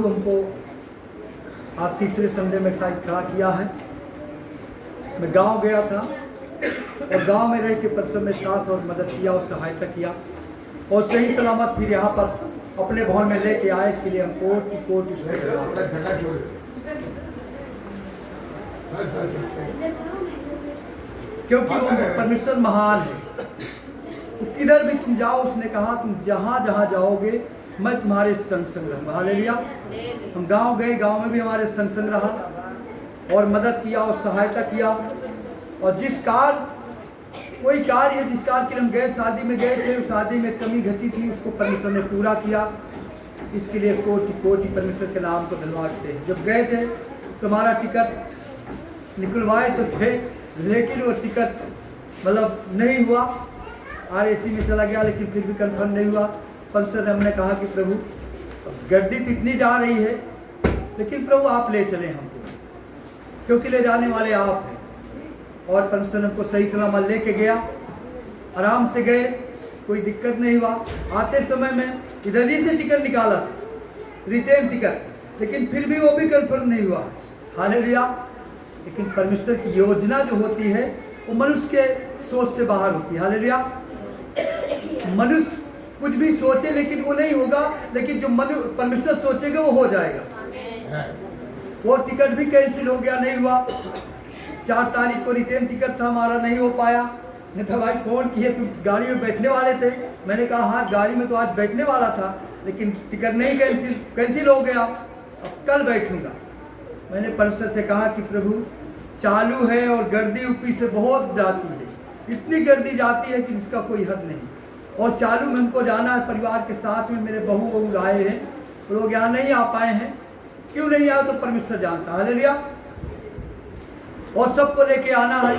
प्रभु हमको आज तीसरे संडे में शायद खड़ा किया है। मैं गांव गया था और गांव में रह के परिसर में साथ और मदद किया और सहायता किया और सही सलामत फिर यहाँ पर अपने भवन में लेके आए। इसके लिए हम कोट उसमें क्योंकि वो परमेश्वर महान है। किधर भी तुम जाओ, उसने कहा तुम जहाँ जहाँ जाओगे मैं तुम्हारे संग संग रहूँगा। हालेलुया। हम गांव गए, गांव में भी हमारे संग संग रहा और मदद किया और सहायता किया। और जिस कोई कार्य है जिस कार्य के लिए हम गए, शादी में गए थे, उस शादी में कमी घटी थी, उसको परमेश्वर ने पूरा किया। इसके लिए कोटि कोटि परमेश्वर के नाम को धन्यवाद देते हैं। जब गए थे तो हमारा टिकट निकलवाए तो थे, लेकिन वो टिकट मतलब नहीं हुआ। RAC में चला गया, लेकिन फिर भी कंफर्म नहीं हुआ। परमेश्वर ने हमने कहा कि प्रभु गर्दी तो इतनी जा रही है, लेकिन प्रभु आप ले चले हमको, क्योंकि ले जाने वाले आप हैं। और परमेश्वर ने हमको सही सलामत लेके गया, आराम से गए, कोई दिक्कत नहीं हुआ। आते समय में इधर ही से टिकट निकाला था, रिटर्न टिकट, लेकिन फिर भी वो भी कंफर्म नहीं हुआ। हालेलुया। लेकिन परमेश्वर की योजना जो होती है वो मनुष्य के सोच से बाहर होती है। हालेलुया। मनुष्य कुछ भी सोचे लेकिन वो नहीं होगा, लेकिन जो परमेश्वर सोचेगा वो हो जाएगा। वो टिकट भी कैंसिल हो गया, नहीं हुआ। 4 तारीख को रिटर्न टिकट था हमारा, नहीं हो पाया। नहीं तो भाई फोन किए, तुम गाड़ी में बैठने वाले थे? मैंने कहा हाँ गाड़ी में तो आज बैठने वाला था, लेकिन टिकट नहीं, कैंसिल हो गया, अब कल बैठूंगा। मैंने परमेश्वर से कहा कि प्रभु चालू है और गर्दी ऊपी से बहुत जाती है, इतनी गर्दी जाती है कि जिसका कोई हद नहीं। और चालू में हमको जाना है परिवार के साथ में, मेरे बहू आए हैं, लोग यहाँ नहीं आ पाए हैं। क्यों नहीं आया तो परमेश्वर जानता। हालेलुया। और सबको लेके आना है।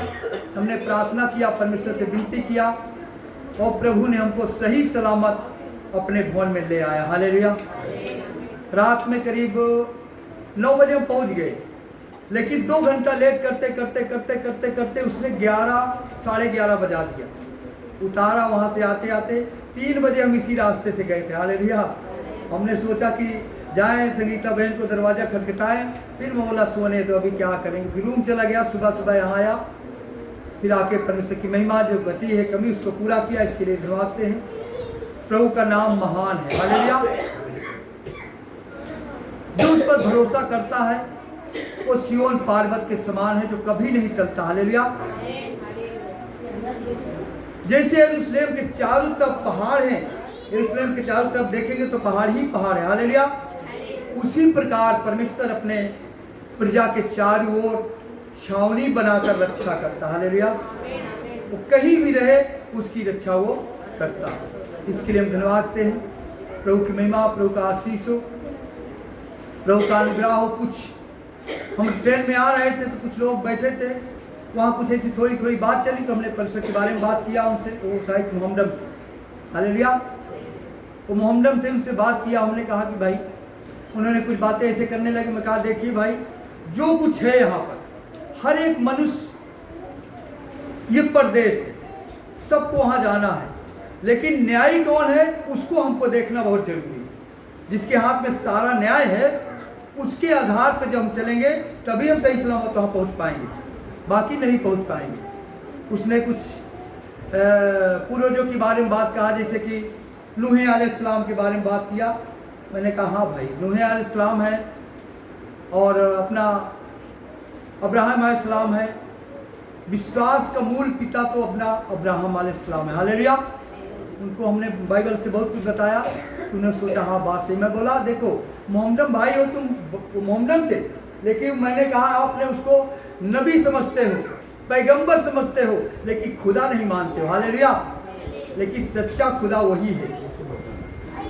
हमने प्रार्थना किया, परमेश्वर से विनती किया और प्रभु ने हमको सही सलामत अपने भवन में ले आया। हालेलुया। रात में करीब 9 बजे हम पहुँच गए, लेकिन 2 घंटा लेट करते करते करते करते करते उसने 11 साढ़े 11 बजा दिया। उतारा, वहाँ से आते आते 3 बजे हम इसी रास्ते से गए थे। हालेलुया। हमने सोचा कि जाएं, संगीता बहन को दरवाज़ा खटखटाएं, फिर मैं बोला सोने तो अभी क्या करेंगे। फिर रूम चला गया, सुबह सुबह यहाँ आया, फिर आके परमेश्वर की महिमा जो घटी है कमी उसको पूरा किया। इसके लिए धन्यवाद हैं। प्रभु का नाम महान है। हालेलुया। जो उस पर भरोसा करता है वो सिय्योन पर्वत के समान है जो कभी नहीं टलता। हालेलुया। जैसे यरूशलेम के चारों तरफ पहाड़ हैं, यरूशलेम के चारों तरफ देखेंगे तो पहाड़ ही पहाड़ है। हालेलुया। उसी प्रकार परमेश्वर अपने प्रजा के चारों ओर छावनी बनाकर रक्षा करता। हालेलुया। वो कहीं भी रहे उसकी रक्षा वो करता। इसके लिए हम धन्यवाद देते हैं। प्रभु की महिमा, प्रभु का आशीष हो, प्रभु का अनुग्रह हो। कुछ हम ट्रेन में आ रहे थे तो कुछ लोग बैठे थे, वहाँ कुछ ऐसी थोड़ी थोड़ी बात चली तो हमने परमेश्वर के बारे में बात किया उनसे। तो वो शायद मोहम्मदन थे। हालेलुया। वो मोहम्मदन थे, उनसे बात किया। हमने कहा कि भाई, उन्होंने कुछ बातें ऐसे करने लगे। मैं कहा देखिए भाई, जो कुछ है यहाँ पर, हर एक मनुष्य, ये प्रदेश है, सबको वहाँ जाना है, लेकिन न्यायी कौन है उसको हमको देखना बहुत जरूरी है। जिसके हाथ में सारा न्याय है उसके आधार पर जब हम चलेंगे तभी हम सही सलामत वहाँ पहुँच पाएंगे, बाकी नहीं पहुँच पाएंगे। उसने कुछ पूर्वजों के बारे में बात कहा, जैसे कि नूह अलैहिस्सलाम के बारे में बात किया। मैंने कहा हाँ भाई, नूह अलैहिस्सलाम है और अपना अब्राहम अलैहिस्सलाम है। विश्वास का मूल पिता तो अपना अब्राहम अलैहिस्सलाम है। हालेलुया। उनको हमने बाइबल से बहुत कुछ बताया। उन्होंने सोचा हाँ बात सही। मैं बोला देखो मोहम्मदन भाई हो तुम, मोहम्मदन थे, लेकिन मैंने कहा आपने उसको नबी समझते हो, पैगंबर समझते हो, लेकिन खुदा नहीं मानते हो। हालेलुया। लेकिन सच्चा खुदा वही है,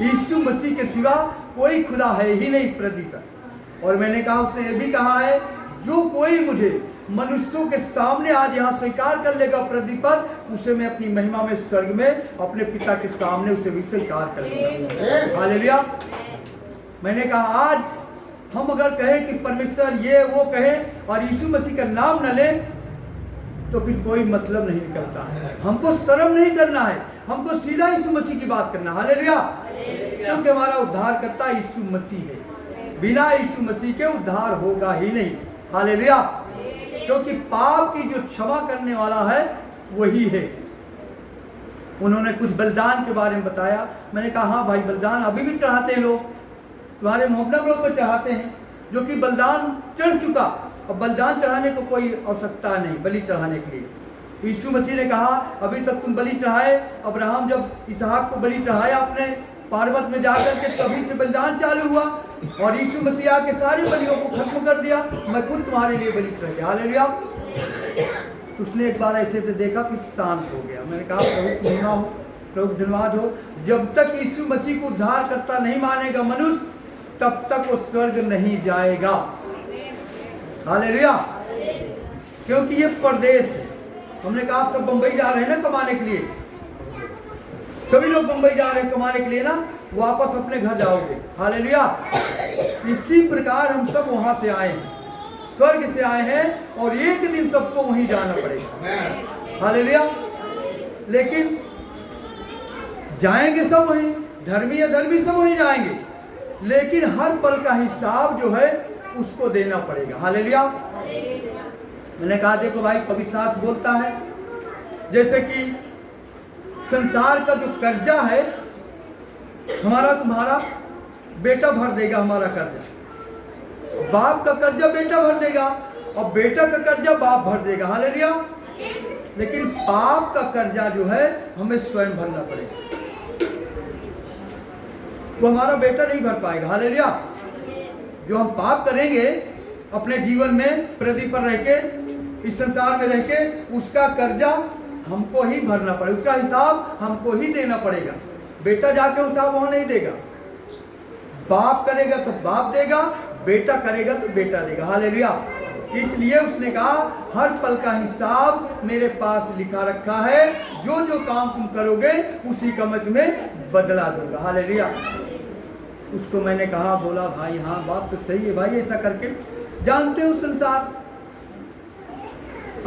यीशु मसीह के सिवा कोई खुदा है ही नहीं पृथ्वी पर। और मैंने कहा, उसने ये भी कहा है, जो कोई मुझे मनुष्यों के सामने आज यहाँ स्वीकार कर लेगा पृथ्वी पर, उसे मैं अपनी महिमा में स्वर्ग में अपने पिता के सामने उसे भी स्वीकार कर लूंगा। हालेलुया। मैंने कहा आज हम अगर कहें कि परमेश्वर ये वो कहें और यीशु मसीह का नाम न लें तो फिर कोई मतलब नहीं निकलता है। हमको शर्म नहीं करना है, हमको सीधा यीशु मसीह की बात करना। हालेलुया। क्योंकि हमारा उद्धार करता यीशु मसीह है। बिना यीशु मसीह के उद्धार होगा ही नहीं। हालेलुया। क्योंकि पाप की जो क्षमा करने वाला है वही है। उन्होंने कुछ बलिदान के बारे में बताया। मैंने कहा हाँ भाई, बलिदान अभी भी चढ़ाते हैं लोग, तुम्हारे मोहम्मद लोग को चढ़ाते हैं, जो कि बलिदान चढ़ चुका। अब बलिदान चढ़ाने को कोई आवश्यकता नहीं बलि चढ़ाने के लिए। यीशु मसीह ने कहा अभी तक तुम बलि चढ़ाए। अब्राहम जब इसहाक को बलि चढ़ाया अपने पर्वत में जाकर के, तभी से बलिदान चालू हुआ। और यीशु मसीह आके सारी बलियों को खत्म कर दिया, मैं खुद तुम्हारे लिए बलि चढ़ा गया। हालेलुया। उसने एक बार ऐसे देखा कि शांत हो गया। मैंने कहा प्रभु महिमा हो, प्रभु धन्यवाद हो। जब तक यीशु मसीह को उद्धार करता नहीं मानेगा मनुष्य, तब तक वो स्वर्ग नहीं जाएगा। हालेलुया। क्योंकि ये परदेश है। हमने कहा आप सब बंबई जा रहे हैं ना कमाने के लिए, सभी लोग बंबई जा रहे हैं कमाने के लिए ना, वापस अपने घर जाओगे। हालेलुया। इसी प्रकार हम सब वहां से आए हैं, स्वर्ग से आए हैं, और एक दिन सबको वहीं जाना पड़ेगा। हालेलुया। लेकिन जाएंगे सब वहीं, धर्मी अधर्मी सब वहीं जाएंगे, लेकिन हर पल का हिसाब जो है उसको देना पड़ेगा। हालेलुया। मैंने कहा देखो भाई, पवित्र शास्त्र बोलता है जैसे कि संसार का जो कर्जा है हमारा तुम्हारा बेटा भर देगा, हमारा कर्जा बाप का कर्जा बेटा भर देगा, और बेटा का कर्जा बाप भर देगा। हालेलुया। लेकिन पाप का कर्जा जो है हमें स्वयं भरना पड़ेगा, वो हमारा बेटा नहीं भर पाएगा। हालेलुया। जो हम पाप करेंगे अपने जीवन में पृथ्वी पर रह के, इस संसार में रह के, उसका कर्जा हमको ही भरना पड़ेगा, उसका हिसाब हमको ही देना पड़ेगा। बेटा जाके हिसाब वहां नहीं देगा। बाप करेगा तो बाप देगा, बेटा करेगा तो बेटा देगा। हालेलुया। इसलिए उसने कहा हर पल का हिसाब मेरे पास लिखा रखा है, जो जो काम तुम करोगे उसी का मैं तुम्हें बदला दूंगा। हालेलुया। उसको मैंने कहा, बोला भाई हाँ बात तो सही है भाई, ऐसा करके जानते हो संसार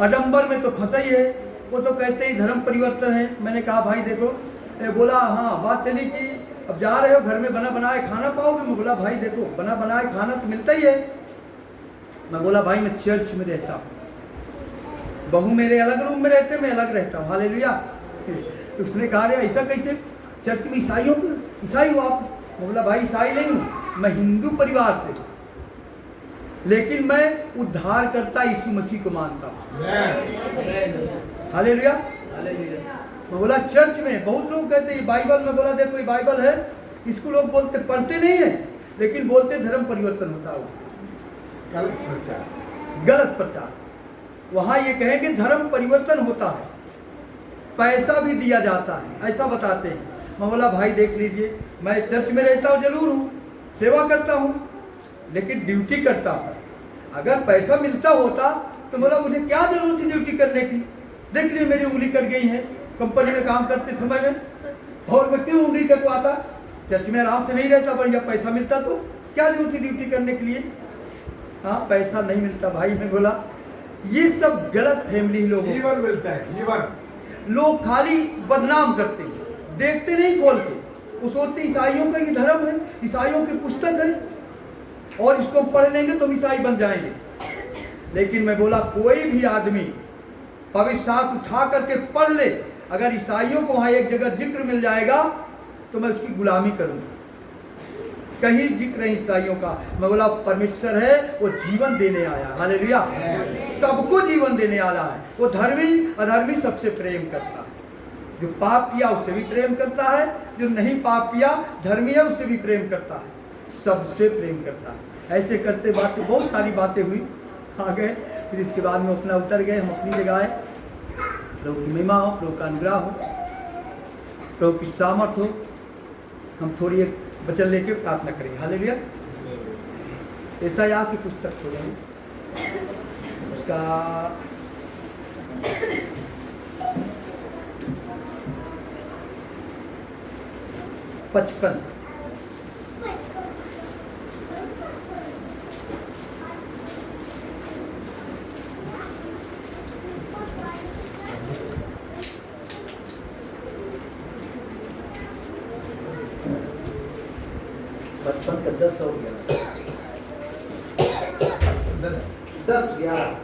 आडंबर में तो फंसा ही है, वो तो कहते ही धर्म परिवर्तन है। मैंने कहा भाई देखो, बोला हाँ बात चली कि अब जा रहे हो घर में बना बनाए खाना पाओगे। मैं बोला भाई देखो, बना बनाए खाना तो मिलता ही है। मैं बोला भाई मैं चर्च में रहता हूँ, बहू मेरे अलग रूम में रहते, मैं अलग रहता हूँ। हालेलुया। तो उसने कहा रे ऐसा कैसे, चर्च में ईसाइयों को ईसाई हो आप? मैं बोला भाई ईसाई नहीं हूँ, मैं हिंदू परिवार से, लेकिन मैं उद्धार करता यीशु मसीह को मानता हूँ। हालेलुया। मैं बोला चर्च में बहुत लोग कहते हैं बाइबल में, बोला देखो ये बाइबल है, इसको लोग बोलते पढ़ते नहीं है, लेकिन बोलते धर्म परिवर्तन होता है, गलत प्रचार। वहां ये कहेंगे धर्म परिवर्तन होता है, पैसा भी दिया जाता है, ऐसा बताते हैं। मैं बोला भाई देख लीजिए, मैं चर्च में रहता हूँ जरूर हूँ, सेवा करता हूँ, लेकिन ड्यूटी करता हूँ। अगर पैसा मिलता होता तो बोला मुझे क्या जरूरत थी ड्यूटी करने की। देख लीजिए मेरी उंगली कट गई है कंपनी में काम करते समय में, और मैं क्यों उंगली कटवाता? चर्च में आराम से नहीं रहता, बढ़िया पैसा मिलता तो क्या जरूरत थी ड्यूटी करने के लिए। हाँ पैसा नहीं मिलता भाई। मैं बोला ये सब गलत फैमिली लोग, जीवन मिलता है, जीवन। लोग खाली बदनाम करते हैं, देखते नहीं खोल के। वो सोचते ईसाइयों का ये धर्म है, ईसाइयों की पुस्तक है, और इसको पढ़ लेंगे तो ईसाई बन जाएंगे। लेकिन मैं बोला कोई भी आदमी पवित्र शास्त्र उठा करके पढ़ ले, अगर ईसाइयों को वहां एक जगह जिक्र मिल जाएगा तो मैं उसकी गुलामी करूंगा। कहीं जिक्र नहीं ईसाइयों का। मैं बोला परमेश्वर है, वो जीवन देने आया। हालेलुया। सबको जीवन देने वाला है। वो धर्मी अधर्मी सबसे प्रेम करता है, जो पाप किया उससे भी प्रेम करता है, जो नहीं पाप किया धर्मी है उससे भी प्रेम करता है, सबसे प्रेम करता है। ऐसे करते बातें बहुत सारी बातें हुई, आ गए। फिर इसके बाद में अपना उतर गए, हम अपनी जगह आए। प्रभु की महिमा हो, प्रभु का अनुग्रह हो, प्रभु की सामर्थ्य हो। हम थोड़ी एक वचन लेके प्रार्थना करेंगे। हालेलुया। यशायाह की पुस्तक खोलेंगे, उसका 55। बचपन का 10 हो गया। 10-11।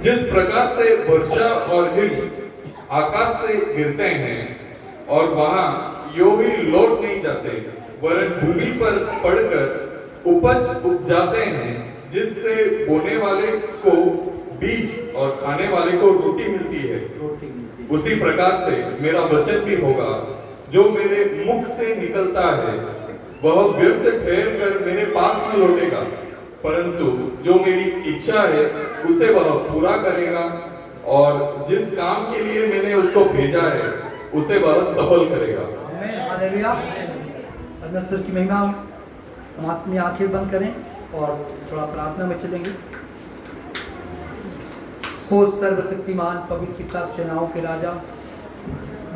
जिस प्रकार से वर्षा और हिम आकाश से गिरते हैं और वहां यो ही लौट नहीं जाते, वरन भूमि पर पड़कर उपज उपजाते हैं, जिससे बोने वाले को बीज और खाने वाले को रोटी मिलती है, उसी प्रकार से मेरा वचन भी होगा जो मेरे मुख से निकलता है, वह व्यर्थ ठहर कर मेरे पास न लौटेगा, परंतु जो मेरी इच्छा है उसे वह पूरा करेगा, और जिस काम के लिए मैंने उसको भेजा है उसे वह सफल करेगा। आमीन, हालेलुया। परमेश्वर की महिमा। हम अपनी आंखें बंद करें और थोड़ा प्रार्थना में चलेंगे। हो सर्वशक्तिमान पवित्र पिता, सेनाओं के राजा,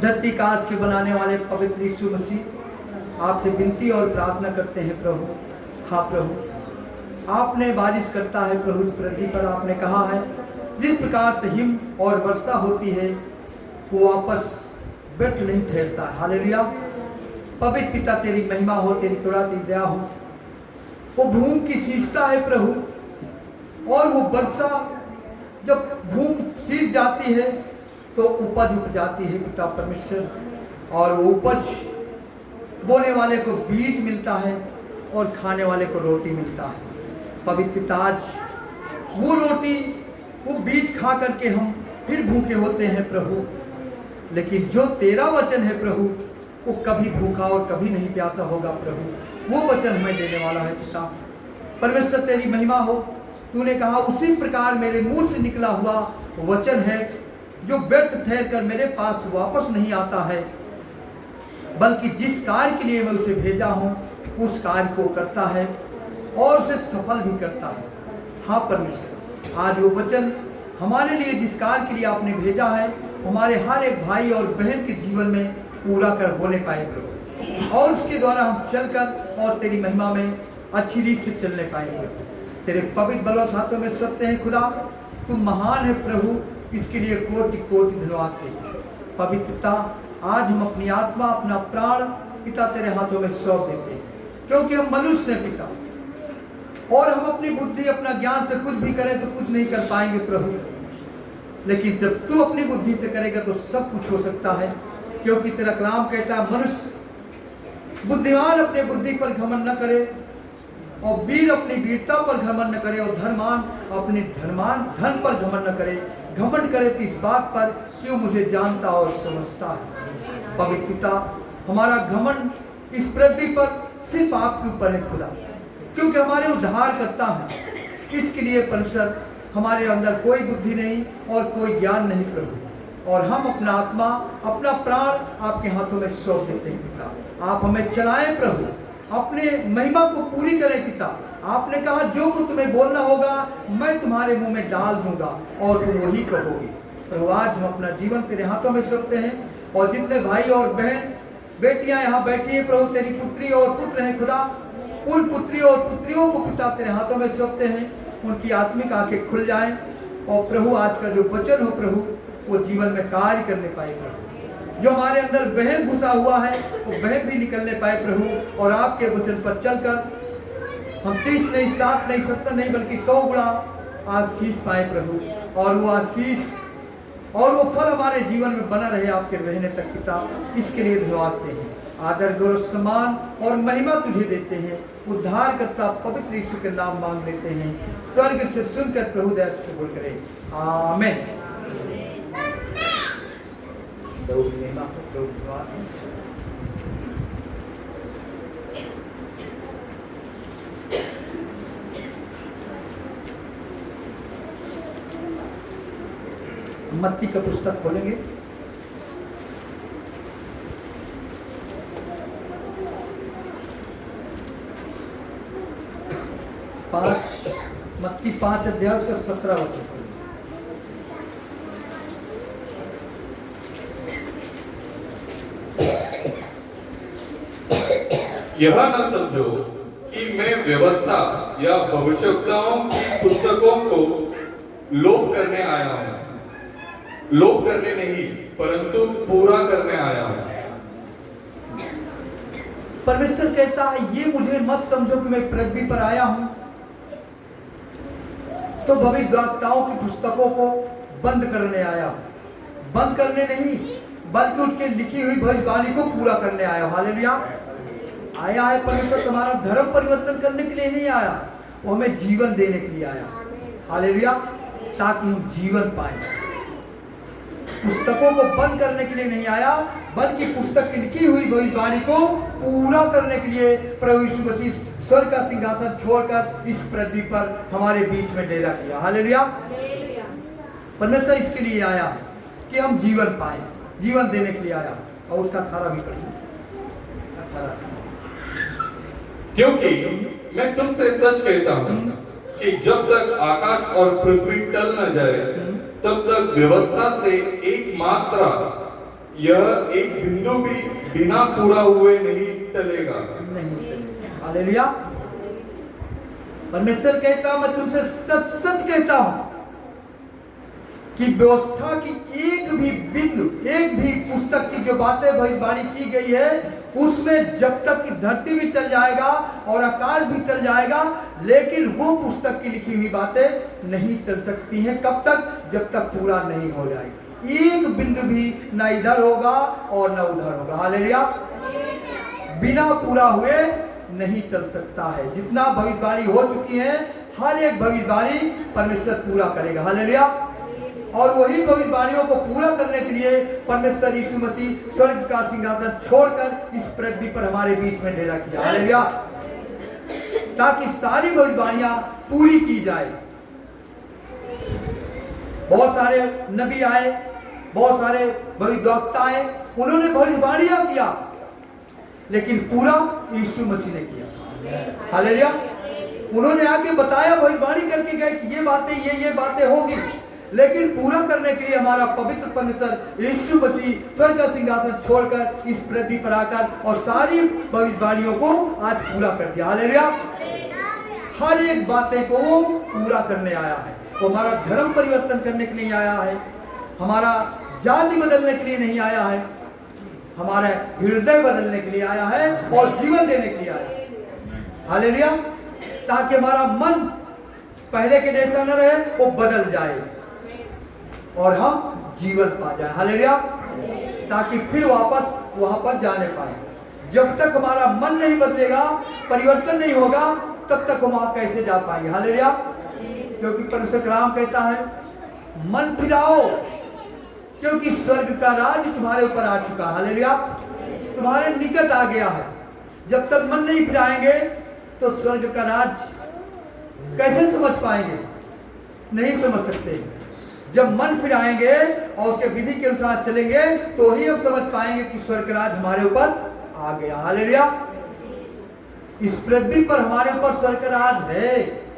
धरती काश के बनाने वाले पवित्र यीशु मसीह, आपसे विनती और प्रार्थना करते हैं प्रभु। हाँ प्रभु, आपने बारिश करता है प्रभु इस पृथ्वी पर। आपने कहा है जिस प्रकार से हिम और वर्षा होती है वो वापस व्यर्थ नहीं ठहरता। हालेलुया। पवित्र पिता, तेरी महिमा हो, तेरी थोड़ा दी दया हो। वो भूमि की सींचता है प्रभु, और वो वर्षा जब भूमि सींच जाती है तो उपज उग जाती है पिता परमेश्वर, और वो उपज बोने वाले को बीज मिलता है और खाने वाले को रोटी मिलता है। पवित्र पिता, आज वो रोटी वो बीज खा करके हम फिर भूखे होते हैं प्रभु, लेकिन जो तेरा वचन है प्रभु वो कभी भूखा और कभी नहीं प्यासा होगा प्रभु। वो वचन हमें देने वाला है पिता परमेश्वर, तेरी महिमा हो। तूने कहा उसी प्रकार मेरे मुंह से निकला हुआ वचन है जो व्यर्थ ठहर कर मेरे पास वापस नहीं आता है, बल्कि जिस कार्य के लिए मैं उसे भेजा हूँ उस कार्य को करता है और उसे सफल भी करता है। हाँ परमेश्वर, आज वो वचन हमारे लिए जिस कार्य के लिए आपने भेजा है हमारे हर एक भाई और बहन के जीवन में पूरा कर होने पाए प्रभु, और उसके द्वारा हम चलकर और तेरी महिमा में अच्छी रीत से चलने पाए प्रभु। तेरे पवित्र बलवंत हाथों में सत्य है खुदा, तू महान है प्रभु, इसके लिए कोटि कोटि धन्यवाद दे। पवित्र पिता, आज हम अपनी आत्मा अपना प्राण पिता तेरे हाथों में सौंप देते हैं, क्योंकि हम मनुष्य हैं पिता, और हम अपनी बुद्धि अपना ज्ञान से कुछ भी करें तो कुछ नहीं कर पाएंगे प्रभु, लेकिन जब तू अपनी बुद्धि से करेगा तो सब कुछ हो सकता है, क्योंकि तेरा कलाम कहता है मनुष्य बुद्धिमान अपने बुद्धि पर घमंड न करे, और वीर अपनी वीरता पर घमंड न करे, और धनवान अपनी धन पर घमंड न करे। घमंड करे तो इस बात पर क्यों मुझे जानता और समझता है। पवित्र पिता, हमारा घमंड इस पृथ्वी पर सिर्फ आपके ऊपर है खुदा, क्योंकि हमारे उद्धार करता है। इसके लिए परमेश्वर हमारे अंदर कोई बुद्धि नहीं और कोई ज्ञान नहीं प्रभु, और हम अपना आत्मा अपना प्राण आपके हाथों में सौंप देते हैं पिता। आप हमें चलाएं प्रभु, अपने महिमा को पूरी करें पिता। आपने कहा जो कुछ तुम्हें बोलना होगा मैं तुम्हारे मुंह में डाल दूंगा और तुम वही कहोगे। प्रभु, आज हम अपना जीवन तेरे हाथों में सौंपते हैं, और जितने भाई और बहन बेटियां यहाँ बैठी है प्रभु, तेरी पुत्री और पुत्र हैं खुदा, उन पुत्री और पुत्रियों को पिता तेरे हाथों में सौंपते हैं। उनकी आत्मिक आंखें खुल जाएं, और प्रभु आज का जो वचन हो प्रभु वो जीवन में कार्य करने पाए प्रभु। जो हमारे अंदर बहन घुसा हुआ है वो बहन भी निकलने पाए प्रभु, और आपके वचन पर चलकर हम 30 नहीं 60 नहीं 70 नहीं बल्कि 100 गुणा आशीष पाए प्रभु, और वो आशीष और वो फल हमारे जीवन में बना रहे आपके रहने तक पिता। इसके लिए धन्यवाद देते हैं, आदर गौरव सम्मान और महिमा तुझे देते हैं। उद्धार करता पवित्र यीशु के नाम मांग लेते हैं, स्वर्ग से सुनकर प्रभु दया से कबूल करे, आमीन। मत्ती का पुस्तक खोलेंगे, मत्ती 5 अध्याय उसका 17 वचन। यह न समझो कि मैं व्यवस्था या भविष्यवक्ताओं की पुस्तकों को लोप करने आया हूं। लोप करने नहीं परंतु पूरा करने आया हूं। परमेश्वर कहता है ये मुझे मत समझो कि मैं पृथ्वी पर आया हूं तो भविष्यद्वक्ताओं की पुस्तकों को बंद करने आया, बंद करने नहीं बल्कि उसके लिखी हुई भविष्यवाणी को पूरा करने आया। हालेलुया। आया है परमेश्वर तुम्हारा धर्म परिवर्तन करने के लिए नहीं आया, वो हमें जीवन देने के लिए आया। हालेलुया। ताकि हम जीवन पाए। पुस्तकों को बंद करने के लिए नहीं आया बल्कि पुस्तक की लिखी हुई भविष्यवाणी को पूरा करने के लिए प्रभु यीशु मसीह स्वर्ग का सिंहासन छोड़कर इस पृथ्वी पर हमारे बीच में डेरा किया। हालेलुया। परमेश्वर इसके लिए आया कि हम जीवन पाए, जीवन देने के लिए आया। और उसका 18 भी पढ़िए। 18 क्योंकि मैं तुमसे सच कहता हूं कि जब तक आकाश और पृथ्वी टल न जाए तब तक व्यवस्था से एक मात्रा, यह एक बिंदु भी बिना पूरा हुए नहीं टलेगा। हालेलुया। परमेश्वर कहता मैं तुमसे सच सच कहता हूं कि व्यवस्था की एक भी बिंदु, एक भी पुस्तक की जो बातें भविष्यवाणी की गई है उसमें जब तक कि धरती भी टल जाएगा और आकाश भी टल जाएगा, लेकिन वो पुस्तक की लिखी हुई बातें नहीं टल सकती हैं। कब तक? जब तक पूरा नहीं हो जाएगी। एक बिंदु भी ना इधर होगा और ना उधर होगा। हालेलुया। बिना पूरा हुए नहीं टल सकता है। जितना भविष्यवाणी हो चुकी है हर एक भविष्यवाणी परमेश्वर पूरा करेगा। हालेलुया। और वही भविष्यवाणियों को पूरा करने के लिए परमेश्वर यीशु मसीह स्वर्ग का सिंहासन छोड़कर इस पृथ्वी पर हमारे बीच में डेरा किया। हालेलुया। ताकि सारी भविष्यवाणियां पूरी की जाए। बहुत सारे नबी आए, बहुत सारे भविष्यद्वक्ता आए, उन्होंने भविष्यवाणियां किया, लेकिन पूरा यीशु मसीह ने किया। हालेलुया। उन्होंने आके बताया, भविष्यवाणी करके गए कि ये बातें होंगी, लेकिन पूरा करने के लिए हमारा पवित्र परमेश्वर यीशु मसीह स्वर्ग का सिंहासन छोड़कर इस पृथ्वी पर आकर और सारी भविष्यवाणियों को आज पूरा कर दिया। हालेलुया। हर एक बातें को पूरा करने आया है। वो हमारा धर्म परिवर्तन करने के लिए आया है, हमारा जाति बदलने के लिए नहीं आया है, हमारा हृदय बदलने के लिए आया है और जीवन देने के लिए आया है। हालेलुया। ताकि हमारा मन पहले के जैसा न रहे, वो बदल जाए और हम जीवन पा जाए। हालेलुया। ताकि फिर वापस वहां पर जाने पाए। जब तक हमारा मन नहीं बदलेगा, परिवर्तन नहीं होगा, तब तक हम वहां कैसे जा पाएंगे। हालेलुया। क्योंकि परमेश्वर कलाम कहता है, मन फिराओ क्योंकि स्वर्ग का राज तुम्हारे ऊपर आ चुका। हालेलुया। तुम्हारे निकट आ गया है। जब तक मन नहीं फिराएंगे तो स्वर्ग का राज कैसे समझ पाएंगे? नहीं समझ सकते। जब मन फिराएंगे और उसके विधि के अनुसार चलेंगे तो ही हम समझ पाएंगे कि स्वर्ग राज हमारे ऊपर आ गया। हालेलुया। इस पृथ्वी पर हमारे ऊपर स्वर्ग राज है।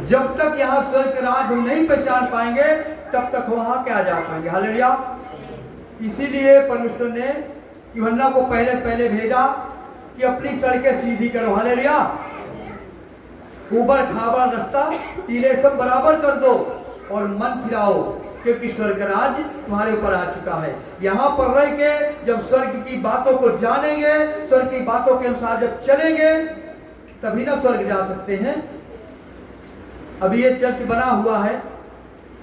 जब तक यहाँ स्वर्ग राज हम नहीं पहचान पाएंगे तब तक वहां क्या जा पाएंगे। हालेलुया। इसीलिए परमेश्वर ने यूहन्ना को पहले भेजा कि अपनी सड़कें सीधी करो। हालेलुया। ऊबड़ खाबड़ रास्ता टीले सब बराबर कर दो और मन फिराओ क्योंकि स्वर्ग राज तुम्हारे ऊपर आ चुका है। यहाँ पर रह के जब स्वर्ग की बातों को जानेंगे, स्वर्ग की बातों के अनुसार जब चलेंगे, तभी ना स्वर्ग जा सकते हैं। अभी ये चर्च बना हुआ है,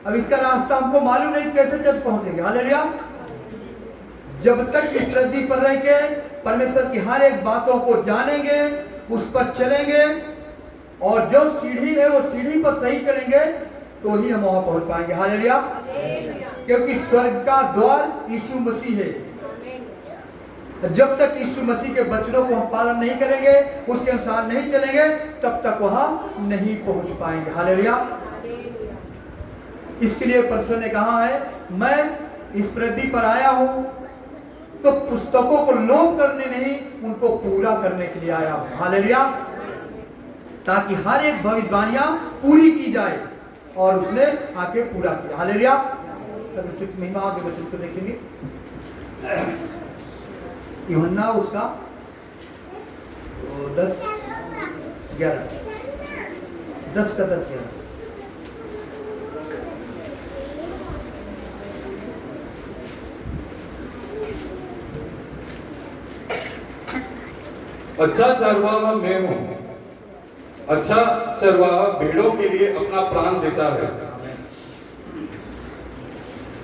अब इसका रास्ता हमको मालूम नहीं कैसे चर्च पहुंचेंगे। हालेलुया। जब तक कि पृथ्वी पर रह के परमेश्वर की हर एक बातों को जानेंगे, उस पर चलेंगे और जो सीढ़ी है वो सीढ़ी पर सही चलेंगे तो ही हम वहां पहुंच पाएंगे। हालेलुया। क्योंकि स्वर्ग का द्वार यीशु मसीह है। जब तक यीशु मसीह के वचनों को हम पालन नहीं करेंगे, उसके अनुसार नहीं चलेंगे, तब तक वहां नहीं पहुंच पाएंगे। हालेलुया। इसके लिए परमेश्वर ने कहा है, मैं इस पृथ्वी पर आया हूं तो पुस्तकों को लोप करने नहीं, उनको पूरा करने के लिए आया हूं। हालेलुया। ताकि हर एक भविष्यवाणियां पूरी की जाए और उसने आके पूरा किया। हालेलुया। महिमा आगे वचन को देखेंगे। यूहन्ना उसका 10:11 10 का 10:11। अच्छा चरवाहा मैं हूं, अच्छा चरवाहा भेड़ों के लिए अपना प्राण देता है।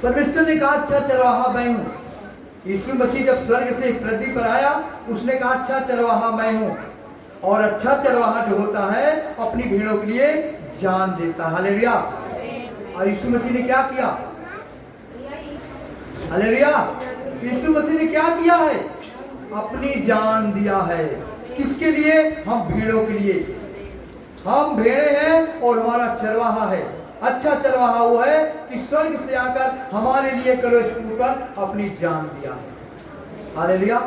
परमेश्वर ने कहा अच्छा चरवाहा मैं हूं। यीशु मसीह जब स्वर्ग से पृथ्वी पर आया, उसने कहा अच्छा चरवाहा मैं हूं। और अच्छा चरवाहा जो होता है अपनी भेड़ों के लिए जान देता है। हालेलुया। और यीशु मसीह ने क्या किया? हालेलुया। यीशु मसीह ने क्या किया है? अपनी जान दिया है। किसके लिए? हम भेड़ों के लिए। हम भेड़े हैं और हमारा चरवाहा है। अच्छा चरवाहा वो है कि स्वर्ग से आकर हमारे लिए क्रूस पर अपनी जान दिया है। हालेलुया।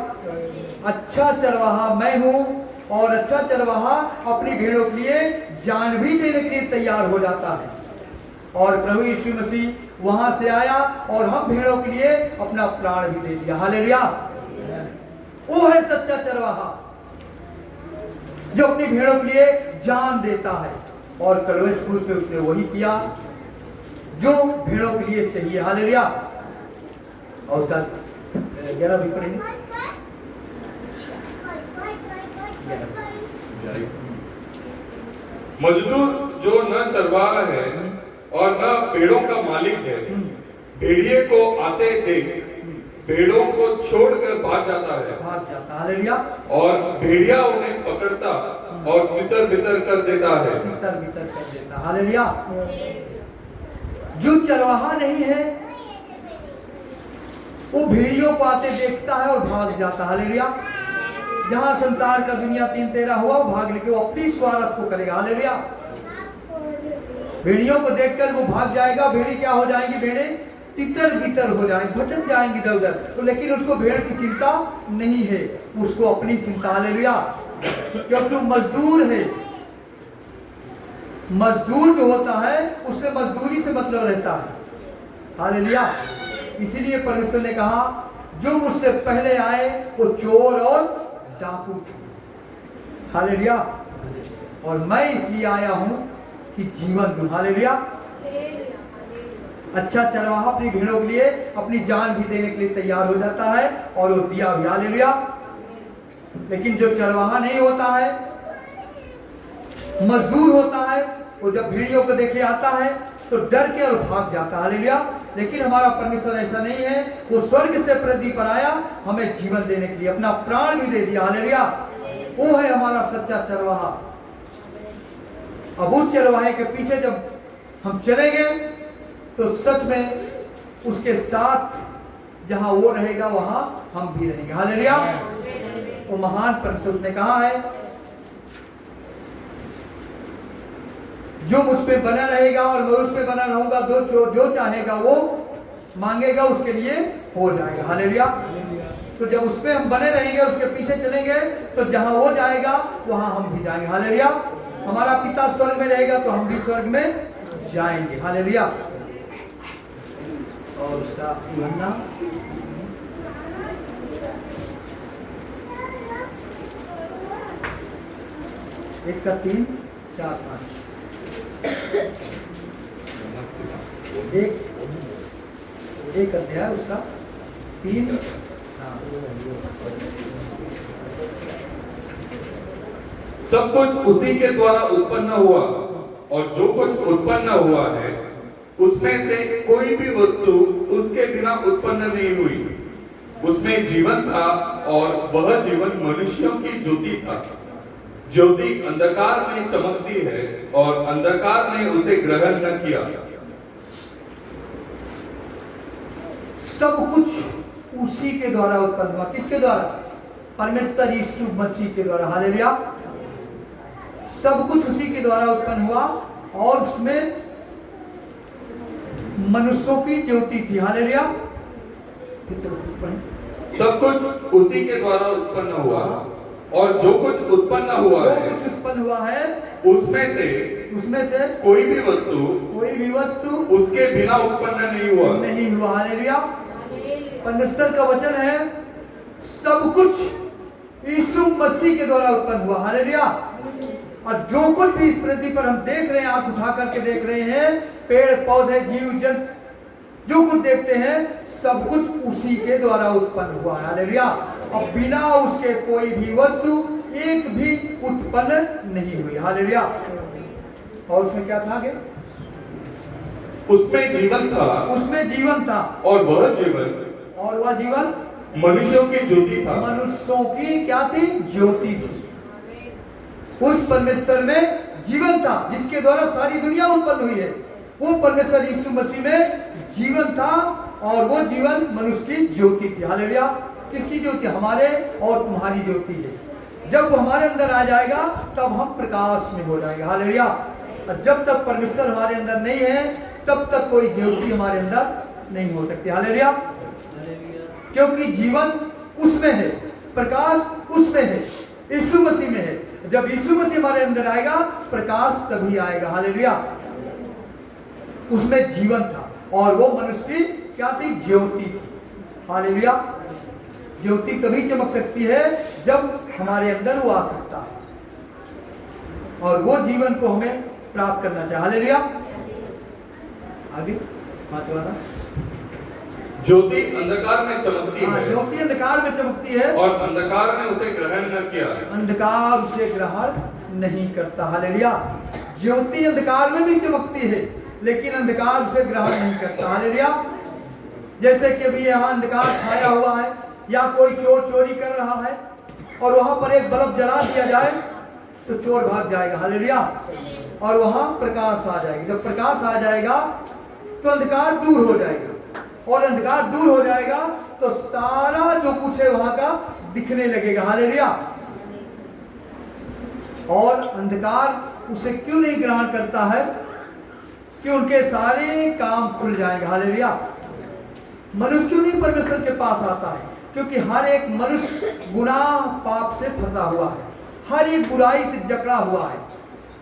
अच्छा चरवाहा मैं हूं और अच्छा चरवाहा अपनी भेड़ों के लिए जान भी देने के लिए तैयार हो जाता है। और प्रभु यीशु मसीह वहां से आया और हम भेड़ों के लिए अपना प्राण भी दे दिया। हालेलुया। वो है सच्चा चरवाहा जो अपनी भेड़ों के लिए जान देता है। और कलवरी क्रूस पे उसने वही किया जो भेड़ों के लिए चाहिए। हालेलुया। और उसका 11 भी पढ़ेंगे। मजदूर जो न चरवाहा है और न पेड़ों का मालिक है, भेड़िए को आते देख भेड़ों को छोड़कर भाग जाता है। हालेलुया। और भेड़िया उन्हें पकड़ता और तितर बितर कर देता है। तितर बितर कर देता। हालेलुया। जो चरवाहा नहीं है वो भेड़ियों को आते देखता है और भाग जाता। हालेलुया। जहां संसार का दुनिया 3-13 हुआ वो भाग लेके वो अपनी स्वार्थ को करेगा। हालेलुया। भेड़ियों को देखकर वो भाग जाएगा। भेड़ी क्या हो जाएंगी? भेड़े तितर बितर हो जाएंगे, भटक जाएंगी इधर उधर। तो लेकिन उसको भेड़ की चिंता नहीं है, उसको अपनी चिंता। हालेलुया। क्योंकि मजदूर है। मजदूर जो होता है उससे मजदूरी से मतलब रहता है। हालेलुया। इसीलिए परमेश्वर ने कहा जो मुझसे पहले आए वो चोर और डाकू थे। हालेलुया। और मैं इसलिए आया हूं कि जीवन दूं। हालेलुया। अच्छा चरवाहा अपनी भेड़ों के लिए अपनी जान भी देने के लिए तैयार हो जाता है और वो दिया भी। हालेलुया। लेकिन जो चरवाहा नहीं होता है, मजदूर होता है, वो जब भेड़ियों को देखे आता है तो डर के और भाग जाता है। हालेलुया। लेकिन हमारा परमेश्वर ऐसा नहीं है। वो स्वर्ग से पृथ्वी पर आया हमें जीवन देने के लिए, अपना प्राण भी दे दिया। हालेलुया। वो है हमारा सच्चा चरवाहा। अब उस चरवाहे के पीछे जब हम चलेंगे तो सच में उसके साथ जहां वो रहेगा वहां हम भी रहेंगे। हालेलुया। वो महान परमेश्वर ने कहा है जो मुझ पे बना रहेगा और मैं उस पे बना रहूंगा, जो चाहेगा वो मांगेगा उसके लिए हो जाएगा। हालेलुया। तो जब उस पे हम बने रहेंगे, उसके पीछे चलेंगे, तो जहां वो जाएगा वहां हम भी जाएंगे। हालेलुया। हमारा पिता स्वर्ग में रहेगा तो हम भी स्वर्ग में जाएंगे। हालेलुया। और उसका यूहन्ना 1:3-4-5 एक अध्याय उसका 3। सब कुछ उसी के द्वारा उत्पन्न हुआ और जो कुछ उत्पन्न हुआ है उसमें से कोई भी वस्तु उसके बिना उत्पन्न नहीं हुई। उसमें जीवन था और वह जीवन मनुष्यों की ज्योति था। ज्योति अंधकार में चमकती है और अंधकार ने उसे ग्रहण न किया। सब कुछ उसी के द्वारा उत्पन्न हुआ। किसके द्वारा? परमेश्वर यीशु मसीह के द्वारा। हालेलुया। सब कुछ उसी के द्वारा उत्पन्न हुआ और उसमें मनुष्यों की ज्योति थी। हालेलुया। सब कुछ उसी के द्वारा उत्पन्न हुआ और जो कुछ उत्पन्न हुआ है उसमें से कोई भी वस्तु उसके बिना उत्पन्न नहीं हुआ। हालेलुया। परमेश्वर का वचन है सब कुछ यीशु मसीह के द्वारा उत्पन्न हुआ। हालेलुया। और जो कुछ भी इस पृथ्वी पर हम देख रहे हैं, आंख उठा करके देख रहे हैं, पेड़ पौधे जीव जंतु जो कुछ देखते हैं सब कुछ उसी के द्वारा उत्पन्न हुआ है। हालेलुया। और बिना उसके कोई भी वस्तु एक भी उत्पन्न नहीं हुई। हालेलुया। और उसमें क्या था? उसमें जीवन था, उसमें जीवन था, और वह जीवन मनुष्यों की ज्योति था। मनुष्यों की क्या थी? ज्योति थी। उस परमेश्वर में जीवन था जिसके द्वारा सारी दुनिया उत्पन्न हुई है। वो परमेश्वर यीशु मसीह में जीवन था और वो जीवन मनुष्य की ज्योति थी। हालेलुया। किसकी ज्योति? हमारे और तुम्हारी ज्योति है। जब वो हमारे अंदर आ जाएगा तब हम प्रकाश में हो जाएंगे। हालेलुया। और जब तक परमेश्वर हमारे अंदर नहीं है तब तक कोई ज्योति हमारे अंदर नहीं हो सकती। हालेलुया। क्योंकि जीवन उसमें है, प्रकाश उसमें है, यीशु मसीह में है। जब यीशु मसीह हमारे अंदर आएगा प्रकाश तभी आएगा। हालेलुया। उसमें जीवन था और वो मनुष्य की क्या थी? ज्योति थी। हालेलुया। ज्योति तभी चमक सकती है जब हमारे अंदर वो आ सकता है और वो जीवन को हमें प्राप्त करना चाहिए। हालेलुया। आगे पांचवा था, ज्योति अंधकार में चमकती है। ज्योति अंधकार में चमकती है और अंधकार ने उसे ग्रहण न किया। अंधकार उसे ग्रहण नहीं करता। हालेलुया। ज्योति अंधकार में भी चमकती है लेकिन अंधकार उसे ग्रहण नहीं करता। हालेलुया। जैसे कि अभी यहाँ अंधकार छाया हुआ है या कोई चोर चोरी कर रहा है और वहां पर एक बल्ब जला दिया जाए तो चोर भाग जाएगा। हालेलुया। और वहां प्रकाश आ जाएगा। जब प्रकाश आ जाएगा तो अंधकार दूर हो जाएगा और अंधकार दूर हो जाएगा तो सारा जो कुछ है वहां का दिखने लगेगा। हालेलुया। और अंधकार उसे क्यों नहीं ग्रहण करता है? कि उनके सारे काम खुल जाएंगे। हालेलुया। मनुष्य क्यों नहीं परमेश्वर के पास आता है? क्योंकि हर एक मनुष्य गुनाह पाप से फंसा हुआ है, हर एक बुराई से जकड़ा हुआ है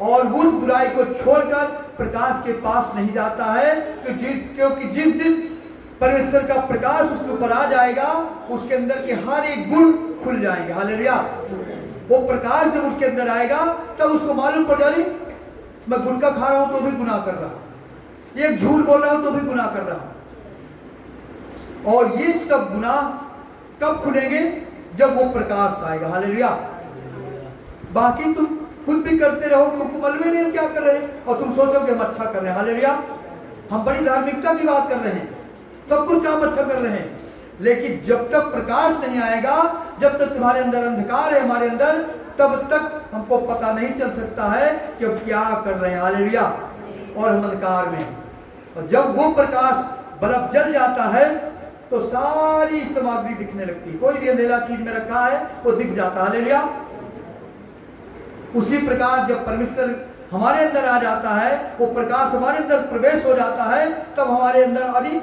और उस बुराई को छोड़कर प्रकाश के पास नहीं जाता है। क्योंकि जिस दिन परमेश्वर का प्रकाश उसके ऊपर आ जाएगा उसके अंदर के हर एक गुण खुल जाएंगे। हालेलुया। वो प्रकाश जब उसके अंदर आएगा तब उसको मालूम पड़ जाए मैं गुटखा खा रहा हूं तो भी गुनाह कर रहा हूं, ये झूठ बोल रहा हूं तो भी गुनाह कर रहा हूं। और ये सब गुनाह कब खुलेंगे? जब वो प्रकाश आएगा। हालेलुया। बाकी तुम खुद भी करते रहो, तुमको मालूम नहीं हम क्या कर रहे हैं और तुम सोचो कि हम अच्छा कर रहे हैं। हालेलुया। हम बड़ी धार्मिकता की बात कर रहे हैं, सब कुछ काम अच्छा कर रहे हैं, लेकिन जब तक प्रकाश नहीं आएगा, जब तक तुम्हारे अंदर अंधकार है हमारे अंदर, तब तक हमको पता नहीं चल सकता है कि हम क्या कर रहे हैं। हालेलुया। और हम अंधकार में हैं। और जब वो प्रकाश बल्ब जल जाता है तो सारी सामग्री दिखने लगती है। कोई भी अंधेरा चीज में रखा है वो दिख जाता है। हालेलुया। उसी प्रकार जब परमेश्वर हमारे अंदर आ जाता है, वो प्रकाश हमारे अंदर प्रवेश हो जाता है, तब हमारे अंदर अरे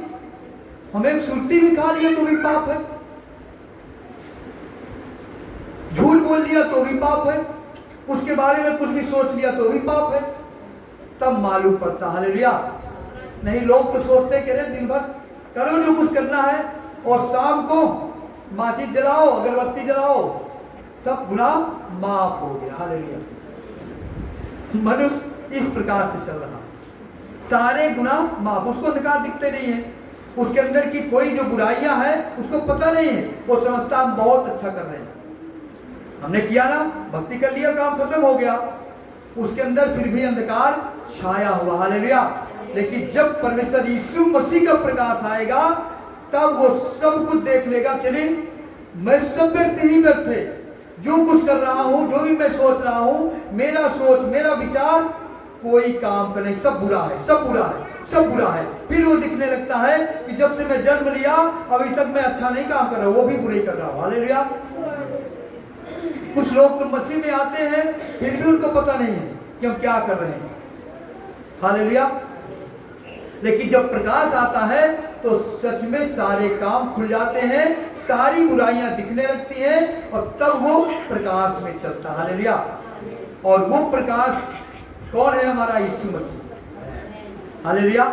हम एक सुर्ती भी खा लिया तो भी पाप है, झूठ बोल लिया तो भी पाप है, उसके बारे में कुछ भी सोच लिया तो भी पाप है। तब मालूम पड़ता। हालेलुया। नहीं लोग तो सोचते कि दिन भर करो जो कुछ करना है और शाम को माचिस जलाओ, अगरबत्ती जलाओ, सब गुनाह माफ हो गया। हालेलुया। मनुष्य इस प्रकार से चल रहा, सारे गुनाह माफ, उसको अंधकार दिखते नहीं है, उसके अंदर की कोई जो बुराइयां हैं उसको पता नहीं है, वो समझता हम बहुत अच्छा कर रहे हैं, हमने किया ना, भक्ति कर लिया, काम खत्म हो गया, उसके अंदर फिर भी अंधकार छाया हुआ। हालेलुया। लेकिन जब परमेश्वर यीशु मसीह का प्रकाश आएगा तब वो सब कुछ देख लेगा कि नहीं मैं सब व्यर्थ ही व्यर्थ है, जो कुछ कर रहा हूं, जो भी मैं सोच रहा हूं, मेरा सोच, मेरा विचार कोई काम का नहीं, सब बुरा है, सब बुरा है, सब बुरा है। फिर वो दिखने लगता है कि जब से मैं जन्म लिया अभी तक मैं अच्छा नहीं काम कर रहा हूं, वो भी बुरा ही कर रहा हूं। हालेलुया। कुछ लोग तो मसीह में आते हैं फिर भी उनको पता नहीं है कि हम क्या कर रहे हैं। हालेलुया। लेकिन जब प्रकाश आता है तो सच में सारे काम खुल जाते हैं, सारी बुराइयां दिखने लगती हैं और तब वो प्रकाश में चलता। हालेलुया। और वो प्रकाश कौन है? हमारा यीशु मसीह। हालेलुया।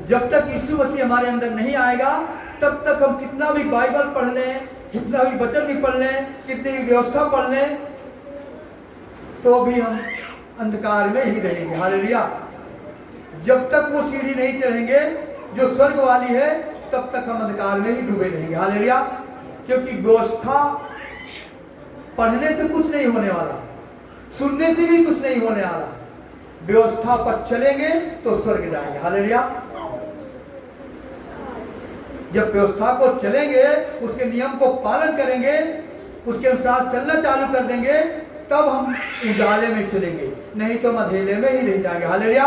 जब तक यीशु मसीह हमारे अंदर नहीं आएगा तब तक हम कितना भी बाइबल पढ़ लें, कितना भी वचन भी पढ़ लें, कितनी भी व्यवस्था पढ़ लें, तो भी हम अंधकार में ही रहेंगे। हालेलुया। जब तक वो सीढ़ी नहीं चढ़ेंगे जो स्वर्ग वाली है तब तक हम अंधकार में ही डूबे रहेंगे। हालेलुया। क्योंकि व्यवस्था पढ़ने से कुछ नहीं होने वाला, सुनने से भी कुछ नहीं होने वाला। व्यवस्था पर चलेंगे तो स्वर्ग जाएंगे। हालेलुया। जब व्यवस्था को चलेंगे, उसके नियम को पालन करेंगे, उसके अनुसार चलना चालू कर देंगे, तब हम उजाले में चलेंगे, नहीं तो हम अंधेरे में ही रह जाएंगे। हालेलुया।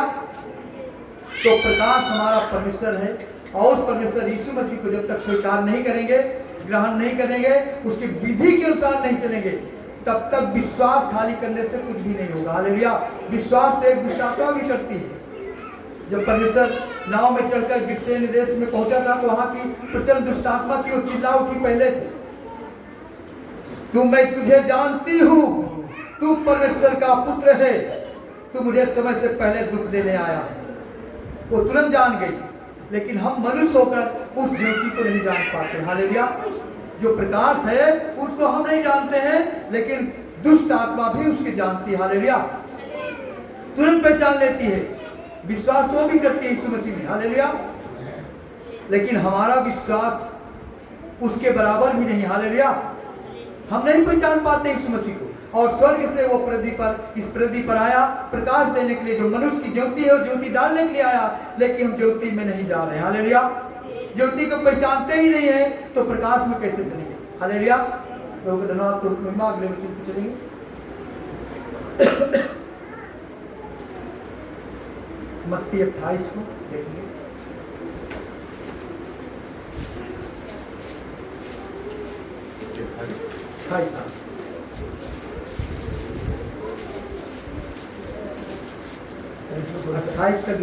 तो प्रकाश हमारा परमेश्वर है, और उस परमेश्वर यीशु मसीह को जब तक स्वीकार नहीं करेंगे, ग्रहण नहीं करेंगे, उसकी विधि के अनुसार नहीं चलेंगे, तब तक विश्वास खाली करने से कुछ भी नहीं होगा। हालेलुया। विश्वास तो एक दुष्ट आत्मा भी करती है। जब परमेश्वर नाव में चढ़कर गिरसेनी देश में पहुंचा था, तो वहां की प्रचंड दुष्ट आत्मा थी, वो चिल्ला उठी पहले से, मैं तुझे जानती हूं, तू परमेश्वर का पुत्र है, तू मुझे समय से पहले दुख देने आया है। वो तुरंत जान गई, लेकिन हम मनुष्य होकर उस ज्योति को नहीं जान पाते। हालेलुया। जो प्रकाश है उसको हम नहीं जानते हैं, लेकिन दुष्ट आत्मा भी उसकी जानती है। हालेलुया। तुरंत पहचान लेती है। विश्वास तो भी करती है यीशु मसीह में। हालेलुया। लेकिन हमारा विश्वास उसके बराबर भी नहीं। हालेलुया। हम नहीं पहचान पाते यीशु मसीह को। और स्वर्ग से वो इस पृथ्वी पर आया प्रकाश देने के लिए, जो मनुष्य की ज्योति है वो ज्योति डालने के लिए आया, लेकिन हम ज्योति में नहीं जा रहे हैं। हालेलुया। ज्योति को पहचानते ही नहीं है, तो प्रकाश में कैसे चलेंगे? हालेलुया। लोग धन्यवाद। तो अगले वचन पे चलेंगे। मत्ती 28 को देखेंगे। 28 28 का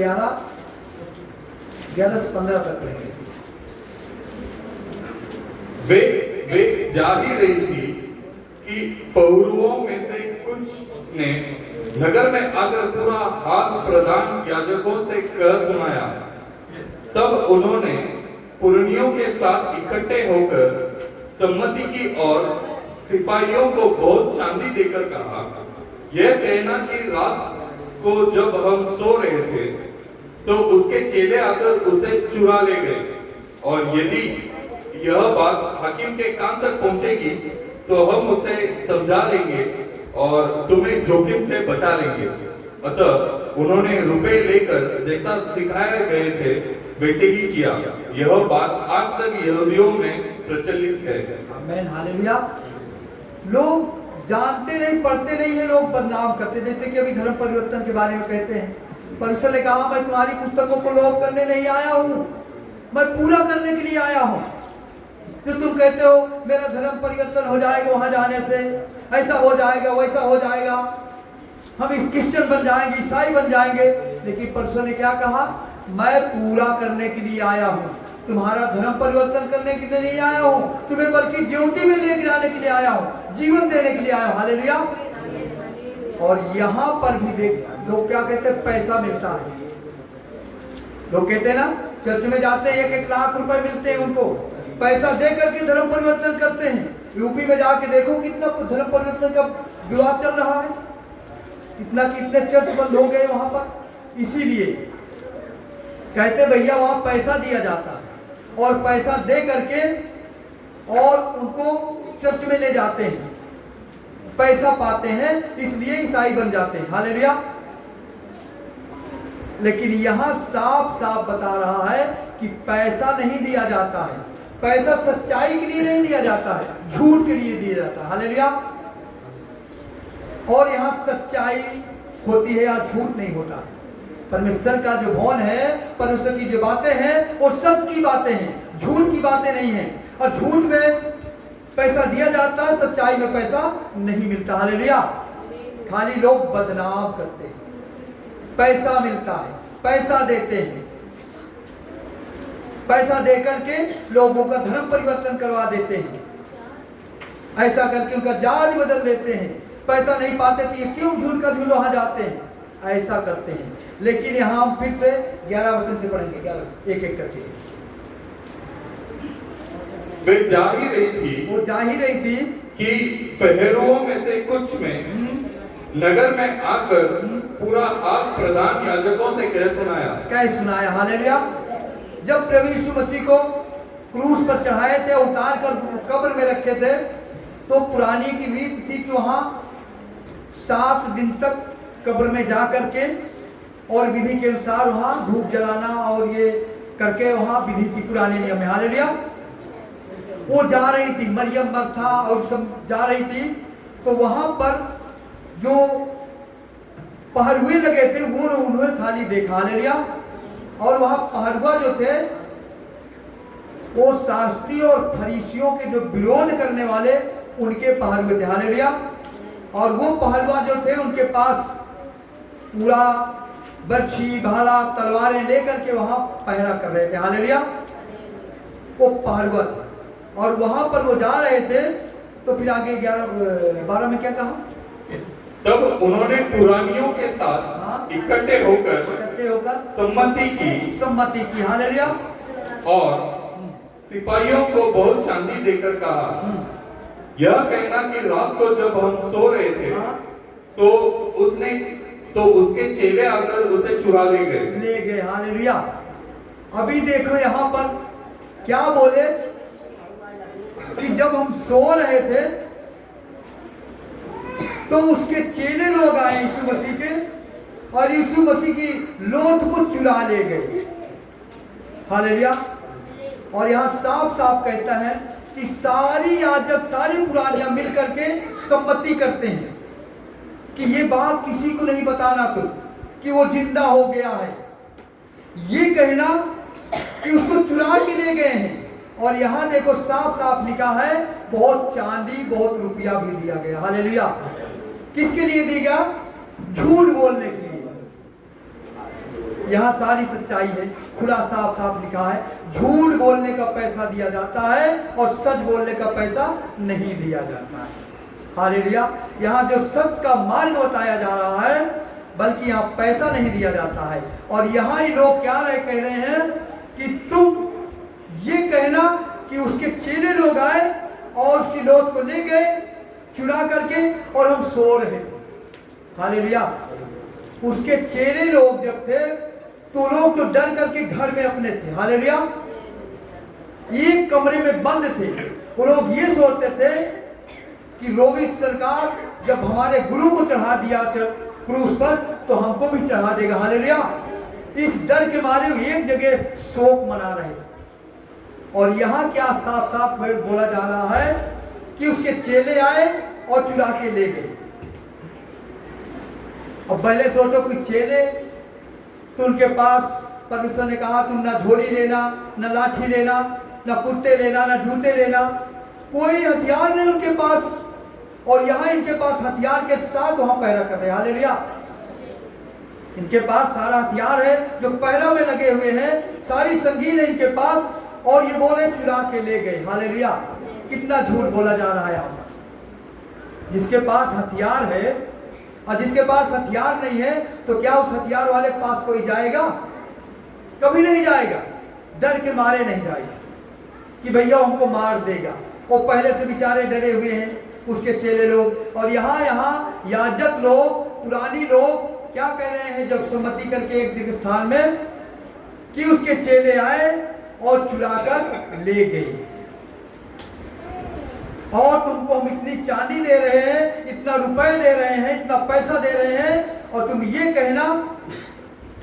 11 से 15 तक पढ़ेंगे। वे जा ही रही थी कि पौरुओं में से कुछ ने नगर में आकर पूरा हाल प्रधान याजकों से कह सुनाया। तब उन्होंने पुरनियों के साथ इकट्ठे होकर सम्मति की और सिपाहियों को बहुत चांदी देकर कहा, यह कहना कि रात को जब हम सो रहे थे तो उसके चेले आकर उसे चुरा ले गए, और यदि यह बात हाकिम के कान तक पहुंचेगी तो हम उसे समझा लेंगे और तुम्हें जोखिम से बचा लेंगे। अतः उन्होंने रुपए लेकर जैसा सिखाए गए थे वैसे ही किया। यह बात आज तक यहूदियों में प्रचलित है। आमीन। हालेलुया। लोग जानते नहीं, पढ़ते नहीं है, लोग बदनाम करते। जैसे कि अभी धर्म परिवर्तन के बारे में कहते हैं, परमेश्वर ने कहा मैं तुम्हारी पुस्तकों को लोप करने नहीं आया हूँ, मैं पूरा करने के लिए आया हूँ। जो तुम कहते हो मेरा धर्म परिवर्तन हो जाएगा वहां जाने से, ऐसा हो जाएगा वैसा हो जाएगा, हम इस क्रिश्चियन बन जाएंगे, ईसाई बन जाएंगे, लेकिन परमेश्वर ने क्या कहा? मैं पूरा करने के लिए आया हूँ, तुम्हारा धर्म परिवर्तन करने के लिए नहीं आया हूँ, तुम्हें बल्कि ज्योति में लेकर आने के लिए आया हूँ, जीवन देने के लिए आया हूँ। हालेलुया। और यहाँ पर भी देख, लोग क्या कहते हैं? पैसा मिलता है। लोग कहते हैं ना, चर्च में जाते हैं 1-1 लाख रुपए मिलते हैं उनको, पैसा दे करके धर्म परिवर्तन करते हैं। यूपी में जाके देखो कितना धर्म परिवर्तन का विवाद चल रहा है, कितने चर्च बंद हो गए वहां पर। इसीलिए कहते भैया वहां पैसा दिया जाता है, और पैसा दे करके और उनको चर्च में ले जाते हैं, पैसा पाते हैं, इसलिए ईसाई बन जाते हैं। हालेलुया। लेकिन यहां साफ साफ बता रहा है कि पैसा नहीं दिया जाता है, पैसा सच्चाई के लिए नहीं दिया जाता है, झूठ के लिए दिया जाता है। हालेलुया। और यहाँ सच्चाई होती है या झूठ नहीं होता। परमेश्वर का जो भवन है, परमेश्वर की जो बातें हैं वो सत्य की बातें हैं, झूठ की बातें नहीं हैं। और झूठ में पैसा दिया जाता है, सच्चाई में पैसा नहीं मिलता। हालेलुया। खाली लोग बदनाम करते हैं, पैसा मिलता है, पैसा देते हैं, पैसा दे करके लोगों का धर्म परिवर्तन करवा देते हैं, ऐसा करके उनका जाति बदल देते हैं। पैसा नहीं पाते तो ये क्यों झूठ का झूठ वहां जाते हैं, ऐसा करते हैं। लेकिन यहाँ हम फिर से 11 वचन से पढ़ेंगे, 11 एक करके। वे जा ही रही थी, वो जा ही रही थी कि पहरुओं में से कुछ में नगर में आकर पूरा हाल प्रधान याजकों से कह सुनाया। हालेलुया। जब प्रभु यीशु मसीह को क्रूस पर चढ़ाए थे, उतार कर कब्र में रखे थे, तो पुरानी की रीत थी कि वहाँ 7 दिन तक कब्र में जा करके और विधि के अनुसार वहाँ धूप जलाना और ये करके वहाँ विधि की पुराने नियम में। हालेलुया। वो जा रही थी, मरियम मर्था और सब जा रही थी, तो वहाँ पर जो पहरुए लगे थे वो उन्होंने खाली देखा। हालेलुया। और वहाँ पहरुआ जो थे वो शास्त्री और फरीसियों के जो विरोध करने वाले उनके पहरुए थे। हालेलुया। और वो पहलवा जो थे उनके पास पूरा बर्छी भाला तलवारें लेकर के वहां पहरा कर रहे थे। हालेलुया। वो पहलवा थे और वहां पर वो जा रहे थे। तो फिर आगे 11-12 में क्या कहा? तब उन्होंने पुरानियों के साथ इकट्ठे होकर सम्मति की। हालेलुया। और सिपाहियों को बहुत चांदी देकर कहा, यह कहना कि रात को जब हम सो रहे थे तो उसके चेले आकर उसे चुरा ले गए। हालेलुया। अभी देखो यहाँ पर क्या बोले कि जब हम सो रहे थे तो उसके चेले लोग आए यीशु मसीह के और यीशु मसीह की लोथ को चुरा ले गए। हालेलुया। और यहाँ साफ साफ कहता है कि सारी याजक सारी पुरानियां मिल करके सम्मति करते हैं कि ये बात किसी को नहीं बताना तुम कि वो जिंदा हो गया है, ये कहना कि उसको चुरा के ले गए हैं। और यहाँ देखो साफ साफ लिखा है बहुत चांदी बहुत रुपया भी दिया गया। हालेलुया। किसके लिए दिया? झूठ बोलने के लिए। यहाँ सारी सच्चाई है, खुला साफ साफ लिखा है झूठ बोलने का पैसा दिया जाता है और सच बोलने का पैसा नहीं दिया जाता है। हालेलुया। यहाँ जो सत्य का मार्ग बताया जा रहा है बल्कि यहाँ पैसा नहीं दिया जाता है। और यहाँ ही लोग क्या कह रहे हैं कि तुम ये कहना कि उसके चेले लोग आए और उसकी लोथ को ले गए चुरा करके और हम सो रहे थे। हालेलुया। उसके चेले लोग जब थे तो लोग तो डर करके घर में अपने थे। हालेलुया। एक कमरे में बंद थे। वो लोग ये सोचते थे कि रोमी सरकार जब हमारे गुरु को चढ़ा दिया क्रूस पर तो हमको भी चढ़ा देगा। हालेलुया। इस डर के मारे एक जगह शोक मना रहे। और यहाँ क्या साफ साफ बोला जा रहा है कि उसके चेले आए और चुरा के ले गए। अब पहले सोचो कि चेले तो उनके पास परमेश्वर ने कहा तुम ना झोली लेना ना लाठी लेना ना कुर्ते लेना ना जूते लेना, कोई हथियार नहीं उनके पास। और यहाँ इनके पास हथियार के साथ वहां पहरा कर रहे हैं। हालेलुया। इनके पास सारा हथियार है जो पहरा में लगे हुए हैं, सारी संगीन है इनके पास और ये बोले चुरा के ले गए। हालेलुया। कितना झूठ बोला जा रहा है यहाँ पर। जिसके पास हथियार है और जिसके पास हथियार नहीं है तो क्या उस हथियार वाले के पास कोई जाएगा? कभी नहीं जाएगा। डर के मारे नहीं जाएगा कि भैया हमको मार देगा। वो पहले से बेचारे डरे हुए हैं उसके चेले लोग। और यहाँ याजक लोग पुरानी लोग क्या कह रहे हैं जब सम्मति करके एक जगह स्थान में कि उसके चेले आए और चुरा कर ले गए और तुमको हम इतनी चांदी दे रहे हैं, इतना रुपए दे रहे हैं, इतना पैसा दे रहे हैं और तुम ये कहना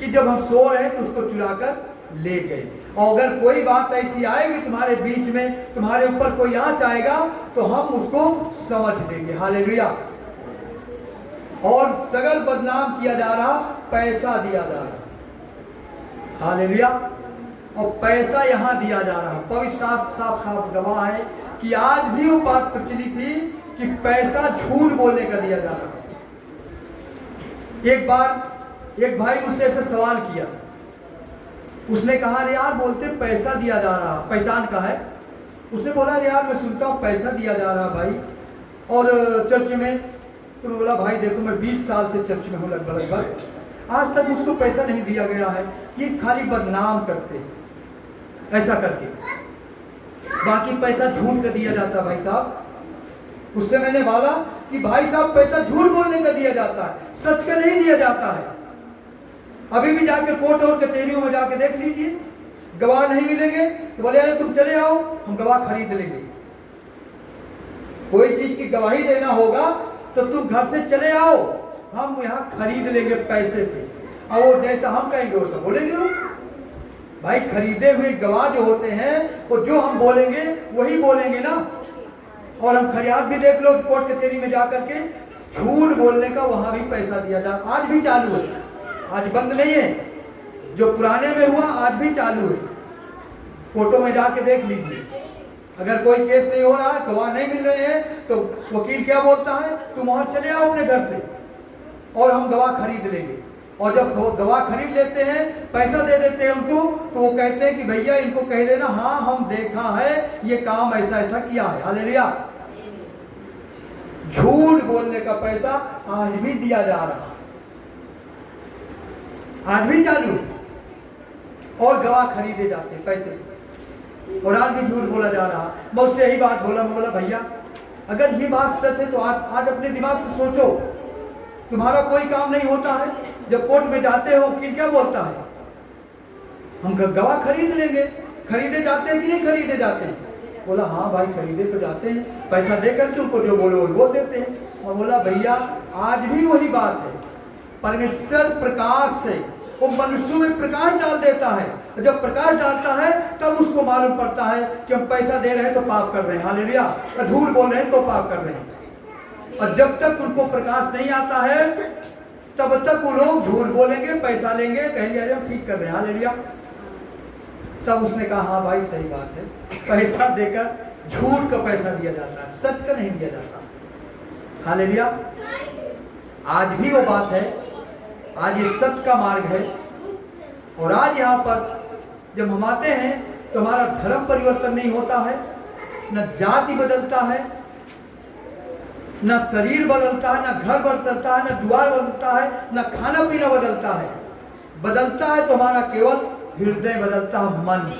कि जब हम सो रहे हैं तो उसको चुरा कर ले गए। और अगर कोई बात ऐसी आएगी तुम्हारे बीच में, तुम्हारे ऊपर कोई आंच आएगा तो हम उसको समझ लेंगे। हालेलुया। और सगल बदनाम किया जा रहा, पैसा दिया जा रहा। हालेलुया। और पैसा यहाँ दिया जा रहा। पवित्र शास्त्र साफ साफ गवाह है कि आज भी वो बात प्रचलित थी कि पैसा झूठ बोलने का दिया जा रहा। एक बार एक भाई मुझसे ऐसा सवाल किया, उसने कहा अरे यार बोलते पैसा दिया जा रहा, पहचान का है। उसने बोला अरे यार मैं सुनता हूँ पैसा दिया जा रहा भाई और चर्च में। तो बोला भाई देखो मैं 20 साल से चर्च में हूँ लगभग, आज तक मुझको पैसा नहीं दिया गया है, ये खाली बदनाम करते ऐसा करके, बाकी पैसा झूठ का दिया जाता भाई साहब। उससे मैंने बोला कि भाई साहब पैसा झूठ बोलने का दिया जाता है, सच का नहीं दिया जाता है। अभी भी जाके कोर्ट और कचहरियों में जाके देख लीजिए, गवाह नहीं मिलेंगे तो बोले अरे तुम चले आओ हम गवाह खरीद लेंगे। कोई चीज की गवाही देना होगा तो तुम घर से चले आओ, हम यहाँ खरीद लेंगे पैसे से, और वो जैसा हम कहेंगे वो सब बोलेंगे। वो भाई खरीदे हुए गवाह जो होते हैं वो जो हम बोलेंगे वही बोलेंगे ना। और हम खरियात भी देख लो, कोर्ट कचहरी में जाकर के झूठ बोलने का वहां भी पैसा दिया जा, आज भी चालू है, आज बंद नहीं है। जो पुराने में हुआ आज भी चालू है, कोर्टों में जाके देख लीजिए। अगर कोई केस नहीं हो रहा है, गवाह नहीं मिल रहे हैं, तो वकील क्या बोलता है, तुम वहां चले आओ अपने घर से और हम गवाह खरीद लेंगे। और जब गवाह खरीद लेते हैं, पैसा दे देते हैं उनको, तो वो कहते हैं कि भैया इनको कह देना हाँ हम देखा है ये काम ऐसा ऐसा किया है। हालेलुया। झूठ बोलने का पैसा आज भी दिया जा रहा, आज भी चालू, और गवाह खरीदे जाते हैं पैसे से, और आज भी झूठ बोला जा रहा। मैं उससे यही बात बोला, मैं बोला भैया अगर ये बात सच है तो आज अपने दिमाग से सोचो, तुम्हारा कोई काम नहीं होता है, जब कोर्ट में जाते हो वकील क्या बोलता है, हम गवाह खरीद लेंगे। खरीदे जाते हैं कि नहीं खरीदे जाते हैं? बोला हाँ भाई खरीदे तो जाते हैं, पैसा दे करके उनको जो बोलो वो बोल देते हैं। और बोला भैया आज भी वही बात है, परमेश्वर प्रकाश से वो मनुष्यों में प्रकाश डाल देता है, और जब प्रकाश डालता है तब उसको मालूम पड़ता है कि हम पैसा दे रहे हैं तो पाप कर रहे हैं। हालेलुया। और झूठ बोल रहे हैं तो पाप कर रहे हैं। और जब तक उनको प्रकाश नहीं आता है तब तक वो लोग झूठ बोलेंगे, पैसा लेंगे, कहेंगे अरे हम ठीक कर रहे हैं। हालेलुया। तब उसने कहा हाँ भाई सही बात है, पैसा देकर झूठ का पैसा दिया जाता है, सच का नहीं दिया जाता। हालेलुया। आज भी वो बात है, आज ये सत्य का मार्ग है। और आज यहाँ पर जब हम आते हैं तो हमारा धर्म परिवर्तन नहीं होता है, न जाति बदलता है, न शरीर बदलता है, न घर बदलता है, न द्वार बदलता है, न खाना पीना बदलता है। बदलता है तो हमारा केवल हृदय बदलता है, मन।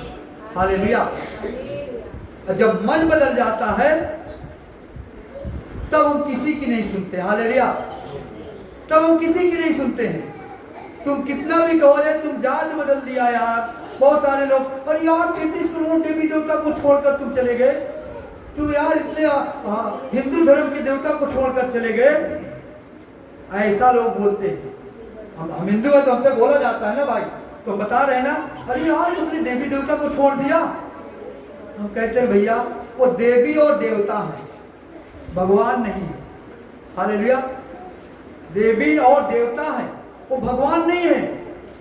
हालेलुया। जब मन बदल जाता है तब हम किसी की नहीं सुनते। हालेलुया। तब हम किसी की नहीं सुनते हैं। तुम कितना भी कहो रे तुम जात बदल दिया यार, बहुत सारे लोग, और यार 33 करोड़ देवी देवता को छोड़कर तुम चले गए, तुम यार इतने हिंदू धर्म के देवता को छोड़कर चले गए, ऐसा लोग बोलते हैं। हम हिंदू हैं तो हमसे बोला जाता है ना भाई, तो बता रहे ना, अरे यार तुमने देवी देवता को छोड़ दिया। हम कहते हैं भैया वो देवी और देवता है, भगवान नहीं है। हालेलुया। देवी और देवता है, वो भगवान नहीं है।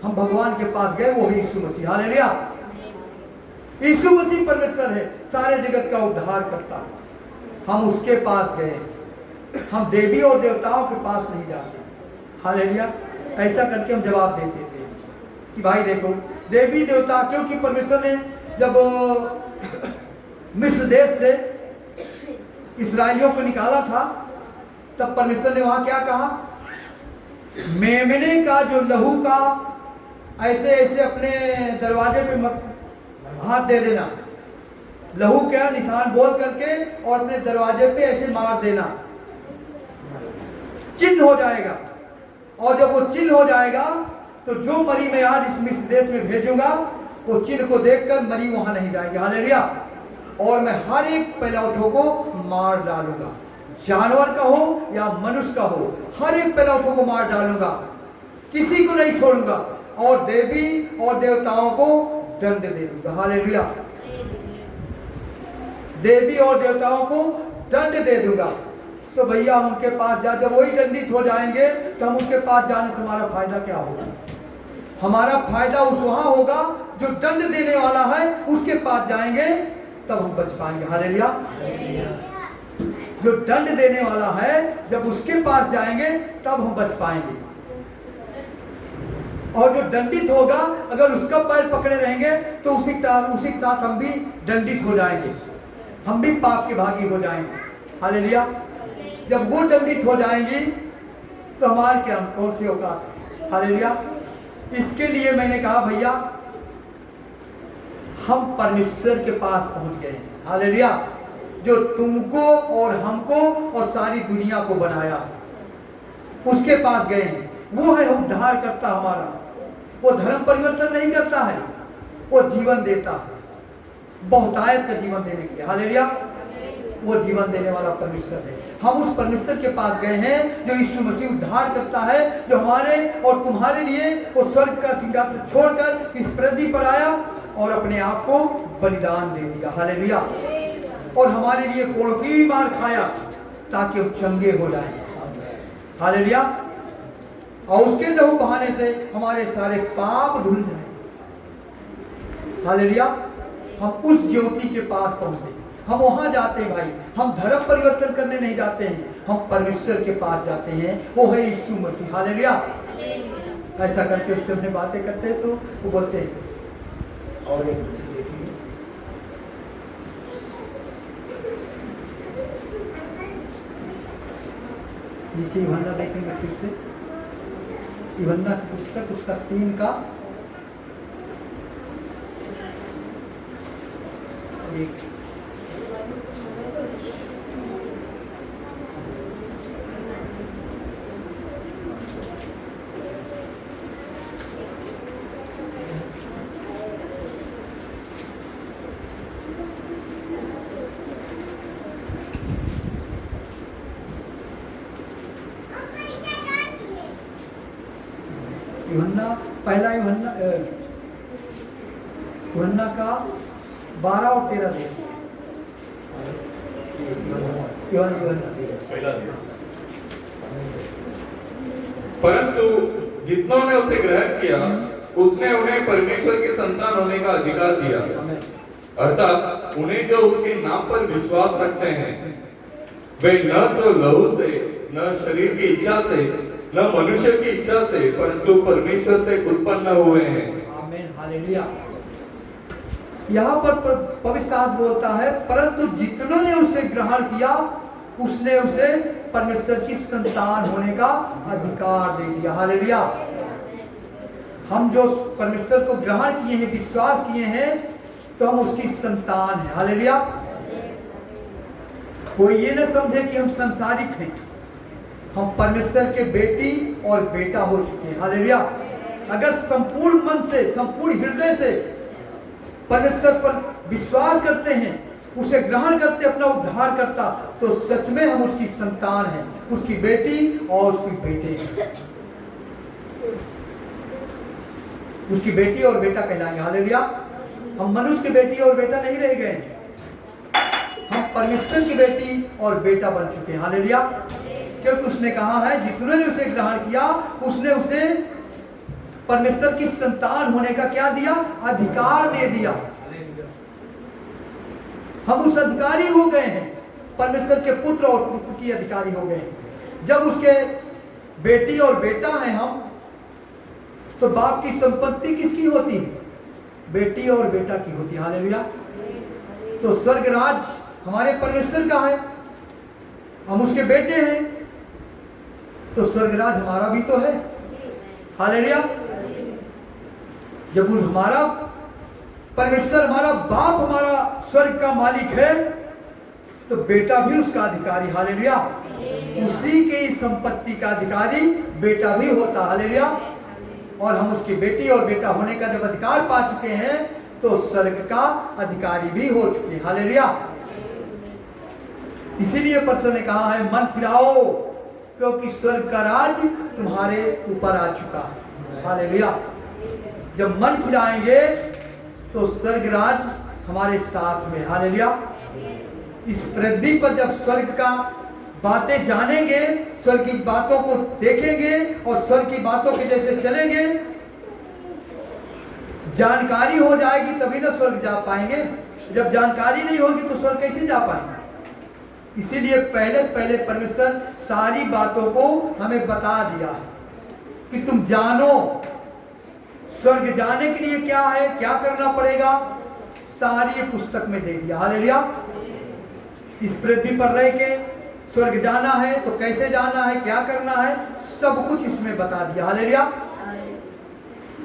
हम भगवान के पास गए, वो है यीशु मसीह। हालेलुया। यीशु मसीह परमेश्वर है, सारे जगत का उद्धार करता। हम उसके पास गए, हम देवी और देवताओं के पास नहीं जाते। हालेलुया। ऐसा करके हम जवाब देते थे कि भाई देखो देवी देवता, क्योंकि परमेश्वर ने जब मिस्र देश से इस्राएलियों को निकाला था तब परमेश्वर ने वहां क्या कहा, मेमने का जो लहू का ऐसे ऐसे अपने दरवाजे पे हाथ दे देना, लहू क्या निशान बोल करके और अपने दरवाजे पे ऐसे मार देना, चिन्ह हो जाएगा। और जब वो चिन्ह हो जाएगा तो जो मरी मैं आज इस मिस्र देश में भेजूंगा वो चिन्ह को देखकर मरी वहां नहीं जाएगी। हालेलुया। और मैं हर एक पैलौठों को मार डालूंगा, जानवर का हो या मनुष्य का हो, हर एक पैलौठों को मार डालूंगा, किसी को नहीं छोड़ूंगा, और देवी और देवताओं को दंड दे दूंगा। हालेलुया। देवी और देवताओं को दंड दे दूंगा। तो भैया हम उनके पास जब वही दंडित हो जाएंगे तो हम उनके पास जाने से हमारा फायदा क्या होगा? हमारा फायदा उस वहां होगा जो दंड देने वाला है, उसके पास जाएंगे तब हम बच पाएंगे। हालेलुया। जो दंड देने वाला है जब उसके पास जाएंगे तब हम बच पाएंगे। और जो दंडित होगा अगर उसका पैर पकड़े रहेंगे तो उसी के साथ हम भी दंडित हो जाएंगे, हम भी पाप के भागी हो जाएंगे। हालेलुया। जब वो दंडित हो जाएंगी तो हमारे क्या कौन सी औकात है? हालेलुया। इसके लिए मैंने कहा भैया हम परमेश्वर के पास पहुंच गए हैं। हालेलुया। जो तुमको और हमको और सारी दुनिया को बनाया उसके पास गए हैं। वो है उद्धार करता हमारा। वो धर्म परिवर्तन नहीं करता है, वो जीवन देता है, बहुतायत का जीवन देने के लिए। हालेलुया। वो जीवन देने वाला परमेश्वर है। हम उस परमेश्वर के पास गए हैं जो यीशु मसीह उद्धार करता है, जो हमारे और तुम्हारे लिए वो स्वर्ग का सिंहासन छोड़कर इस पृथ्वी पर आया और अपने आप को बलिदान दे दिया। हालेलुया। और हमारे लिए कोड़ों की भी मार खाया ताकि वो चंगे हो जाए। हालेलुया। और उसके लहू बहाने से हमारे सारे पाप धुल जाए। हालेलुया। हम उस ज्योति के पास पहुंचे, हम वहां जाते हैं भाई। हम धर्म परिवर्तन करने नहीं जाते हैं, हम परमेश्वर के पास जाते हैं, वो है यीशु मसीह। हालेलुया। ऐसा करके उससे हमने बातें करते हैं तो वो बोलते हैं और एक देखिए नीचे यूहन्ना देखेंगे फिर से, यूहन्ना की पुस्तक उसका 3 का 1। पहला यूहन्ना का 12 और 13 दे। परंतु जितनों ने उसे ग्रहण किया उसने उन्हें परमेश्वर के संतान होने का अधिकार दिया, अर्थात उन्हें जो उसके नाम पर विश्वास रखते हैं वे न तो लहू से, न शरीर की इच्छा से, न मनुष्य की इच्छा से, परंतु परमेश्वर से उत्पन्न हुए हैं। आमीन। हालेलुया। यहाँ पर पवित्र शास्त्र बोलता है परंतु जितनों ने उसे ग्रहण किया उसने उसे परमेश्वर की संतान होने का अधिकार दे दिया। हालेलुया। हम जो परमेश्वर को ग्रहण किए हैं, विश्वास किए हैं, तो हम उसकी संतान हैं। हालेलुया। कोई ये न समझे कि हम संसारिक हैं, हम परमेश्वर के बेटी और बेटा हो चुके हैं। हालेलुया। अगर संपूर्ण मन से, संपूर्ण हृदय से परमेश्वर पर विश्वास करते हैं, उसे ग्रहण करते अपना उद्धार करता, तो सच में हम उसकी संतान हैं, उसकी बेटी और उसकी बेटे हैं, उसकी बेटी और बेटा कहलाएंगे। हालेलुया। हम मनुष्य की बेटी और बेटा नहीं रह गए, हम परमेश्वर की बेटी और बेटा बन चुके हैं। हालेलुया। क्योंकि उसने कहा है जितने ने उसे ग्रहण किया उसने उसे परमेश्वर की संतान होने का क्या दिया? अधिकार दे दिया। हम उस अधिकारी हो गए हैं, परमेश्वर के पुत्र और पुत्र की अधिकारी हो गए हैं। जब उसके बेटी और बेटा हैं हम, तो बाप की संपत्ति किसकी होती है? बेटी और बेटा की होती है। हालेलुया। तो स्वर्ग राज हमारे परमेश्वर का है, हम उसके बेटे हैं, तो स्वर्ग राज हमारा भी तो है। हालेलुया। जब हमारा परमेश्वर, हमारा बाप, हमारा स्वर्ग का मालिक है, तो बेटा भी उसका अधिकारी। हालेलुया। उसी की संपत्ति का अधिकारी बेटा भी होता। हालेलुया। और हम उसकी बेटी और बेटा होने का जब अधिकार पा चुके हैं, तो स्वर्ग का अधिकारी भी हो चुके हैं। हालेलुया। इसीलिए परमेश्वर ने कहा है मन फिराओ, क्योंकि स्वर्ग का राज तुम्हारे ऊपर आ चुका है। हालेलुया। जब मन फिराएंगे तो स्वर्ग राज हमारे साथ में। हालेलुया। इस पृथ्वी पर जब स्वर्ग का बातें जानेंगे, स्वर्ग की बातों को देखेंगे और स्वर्ग की बातों के जैसे चलेंगे, जानकारी हो जाएगी तभी ना स्वर्ग जा पाएंगे। जब जानकारी नहीं होगी तो स्वर्ग कैसे जा पाएंगे? इसीलिए पहले परमेश्वर सारी बातों को हमें बता दिया है कि तुम जानो। स्वर्ग जाने के लिए क्या है, क्या करना पड़ेगा, सारी पुस्तक में दे दिया। हालेलुया। इस पृथ्वी पर रह के स्वर्ग जाना है तो कैसे जाना है, क्या करना है, सब कुछ इसमें बता दिया। हालेलुया।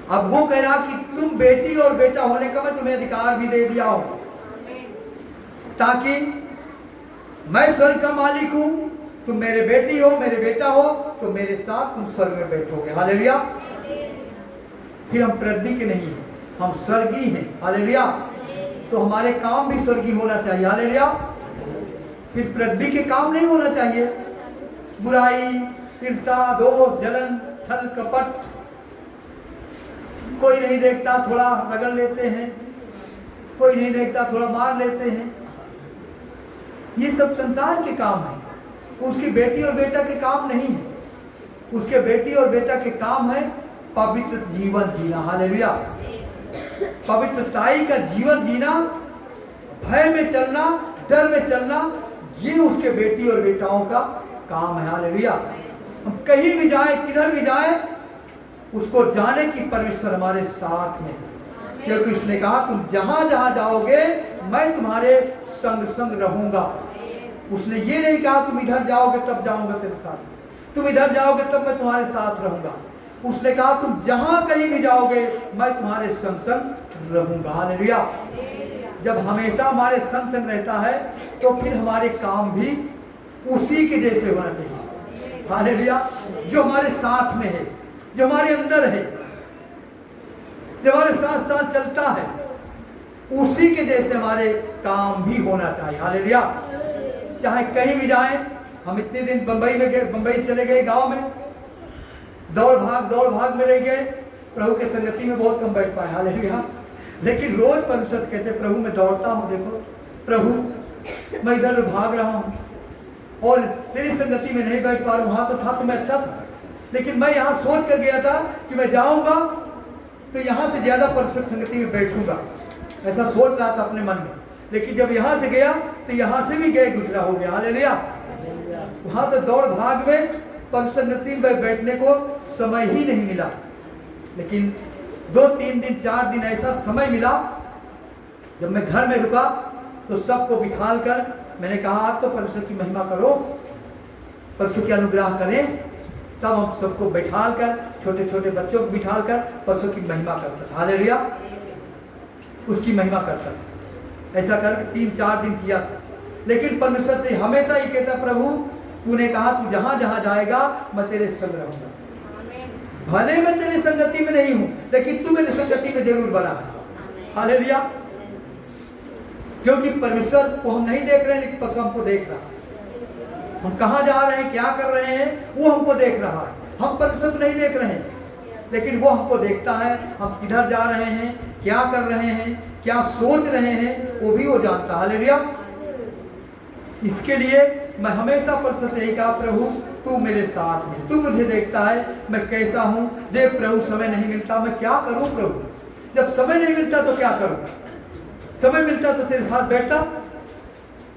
अब वो कह रहा कि तुम बेटी और बेटा होने का मैं तुम्हें अधिकार भी दे दिया हूं, ताकि मैं स्वर्ग का मालिक हूं, तुम मेरे बेटी हो, मेरे बेटा हो, तो मेरे साथ तुम स्वर्ग में बैठोगे। हालेलुया। फिर हम पृथ्वी के नहीं हैं, हम स्वर्गीय हैं। हालेलुया। तो हमारे काम भी स्वर्गीय होना चाहिए। हालेलुया। फिर पृथ्वी के काम नहीं होना चाहिए। बुराई, ईर्षा, दोष, जलन, छल, कपट, कोई नहीं देखता थोड़ा रगड़ लेते हैं, कोई नहीं देखता थोड़ा मार लेते हैं। ये सब संसार के काम है, उसकी बेटी और बेटा के काम नहीं है। उसके बेटी और बेटा के काम है पवित्र जीवन जीना। हालेलुया। पवित्रताई का जीवन जीना, भय में चलना, डर में चलना, ये उसके बेटी और बेटाओं का काम है। हालेलुया। हम कहीं भी जाए, किधर भी जाए, उसको जाने की परमेश्वर हमारे साथ में, क्योंकि उसने कहा तुम जहां जहां जाओगे मैं तुम्हारे संग संग रहूंगा। उसने ये नहीं कहा तुम इधर जाओगे तब जाऊंगा तेरे साथ, तुम इधर जाओगे तब मैं तुम्हारे साथ रहूंगा। उसने कहा तुम जहां कहीं भी जाओगे मैं तुम्हारे संग संग रहूंगा। हालेलुया। जब हमेशा हमारे संग संग रहता है तो फिर हमारे काम भी उसी के जैसे होना चाहिए। हालेलुया। जो हमारे साथ में है, जो हमारे अंदर है, जो हमारे साथ साथ चलता है, उसी के जैसे हमारे काम भी होना चाहिए। हालेलुया। चाहे कहीं भी जाएं, हम इतने दिन बंबई में गए, बंबई चले गए, गांव में दौड़ भाग में रह गए, प्रभु के संगति में बहुत कम बैठ पाए। हालेलुया। लेकिन रोज परमेश्वर कहते प्रभु मैं दौड़ता हूँ, देखो प्रभु मैं इधर भाग रहा हूँ और तेरी संगति में नहीं बैठ पा रहा हूँ। वहां तो था तो मैं अच्छा था, लेकिन मैं यहाँ सोच कर गया था कि मैं जाऊंगा तो यहाँ से ज्यादा परमेश्वर संगति में बैठूंगा, ऐसा सोच रहा था अपने मन में। लेकिन जब यहाँ से गया तो यहाँ से भी गए गुजरा हो गया। हालेलुया। वहां तो दौड़ भाग में परमेश्वर संगति में बैठने को समय ही नहीं मिला। लेकिन 2-3 दिन 4 दिन ऐसा समय मिला, जब मैं घर में रुका तो सबको बिठाल कर मैंने कहा आप तो परमेश्वर की महिमा करो, परमेश्वर की अनुग्रह करें। तब हम सबको बैठाल कर, छोटे छोटे बच्चों को बिठाल कर परमेश्वर की महिमा करता था। हालेलुया। उसकी महिमा करता था। ऐसा करके 3-4 दिन किया था। लेकिन परमेश्वर से हमेशा ये कहता प्रभु तूने कहा तू जहां जहां जाएगा मैं तेरे संग रहूंगा। भले मैं तेरी संगति में नहीं हूं, लेकिन तू मेरी संगति में जरूर बना है। हालेलुया। क्योंकि परमेश्वर को हम नहीं देख रहे हैं, लेकिन परमेश्वर हमको देख रहा है। हम कहां जा रहे हैं, क्या कर रहे हैं, वो हमको देख रहा है। हम परमेश्वर को नहीं देख रहे हैं, लेकिन वो हमको देखता है। हम किधर जा रहे हैं, क्या कर रहे हैं, क्या सोच रहे हैं, वो भी वो जानता है। हालेलुया। इसके लिए मैं हमेशा परमेश्वर से यही कहा प्रभु तू मेरे साथ में, तू मुझे देखता है मैं कैसा हूं। देख प्रभु समय नहीं मिलता, मैं क्या करूं प्रभु, जब समय नहीं मिलता तो क्या करूं, समय मिलता तो तेरे साथ बैठता,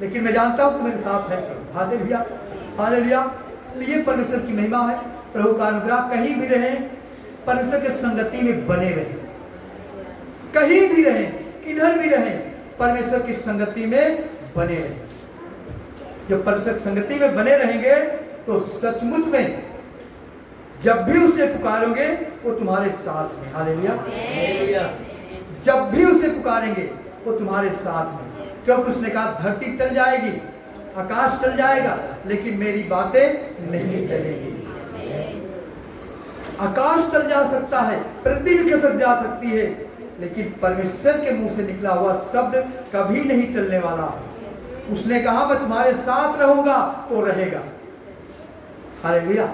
लेकिन मैं जानता हूं तू मेरे साथ है प्रभु। हालेलुया। हालेलुया। तो ये परमेश्वर की महिमा है, प्रभु का अनुग्रह। कहीं भी रहे परमेश्वर के संगति में बने रहे, कहीं भी रहे, किधर भी रहे, परमेश्वर की संगति में बने रहे। जब परमेश्वर की संगति में बने रहेंगे तो सचमुच में जब भी उसे पुकारोगे वो तुम्हारे साथ में। हालेलुया। जब भी उसे पुकारेंगे वो तुम्हारे साथ में, क्योंकि उसने कहा धरती टल जाएगी, आकाश टल जाएगा, लेकिन मेरी बातें नहीं टलेंगी। आकाश टल जा सकता है, पृथ्वी भी खिसक जा सकती है, लेकिन परमेश्वर के मुंह से निकला हुआ शब्द कभी नहीं टलने वाला है। उसने कहा मैं तुम्हारे साथ रहूंगा तो रहेगा। हालेलुया।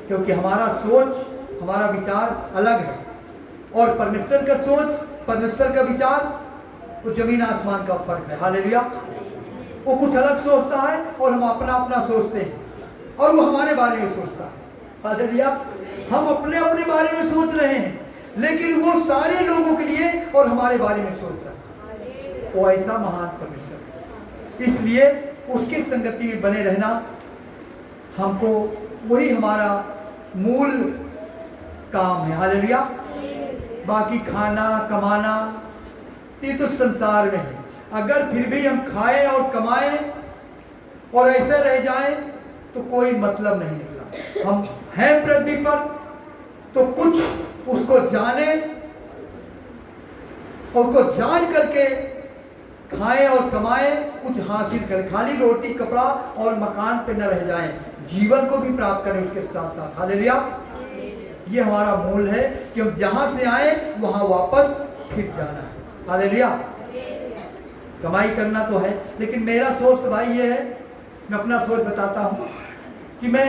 क्योंकि हमारा सोच, हमारा विचार अलग है, और परमेश्वर का सोच, परमेश्वर का विचार, वो जमीन आसमान का फर्क है। हालेलुया। वो कुछ अलग सोचता है और हम अपना अपना सोचते हैं, और वो हमारे बारे में सोचता है। हालेलुया। हम अपने अपने बारे में सोच रहे हैं, लेकिन वो सारे लोगों के लिए और हमारे बारे में सोच रहा है। वो ऐसा महान परमेश्वर है। इसलिए उसकी संगति में बने रहना हमको, वही हमारा मूल काम है। हालेलुया। बाकी खाना कमाना ये तो संसार में है। अगर फिर भी हम खाएं और कमाएं और ऐसे रह जाएं तो कोई मतलब नहीं निकला। हम हैं पृथ्वी पर तो कुछ उसको जाने, और उसको जान करके खाएं और कमाएं, कुछ हासिल करें। खाली रोटी कपड़ा और मकान पे न रह जाएं, जीवन को भी प्राप्त करें उसके साथ साथ। हालेलुया। ये हमारा मूल है कि हम जहां से आए वहां वापस फिर जाना है। हालेलुया। कमाई करना तो है, लेकिन मेरा सोच तो भाई ये है, मैं अपना सोच बताता हूँ कि मैं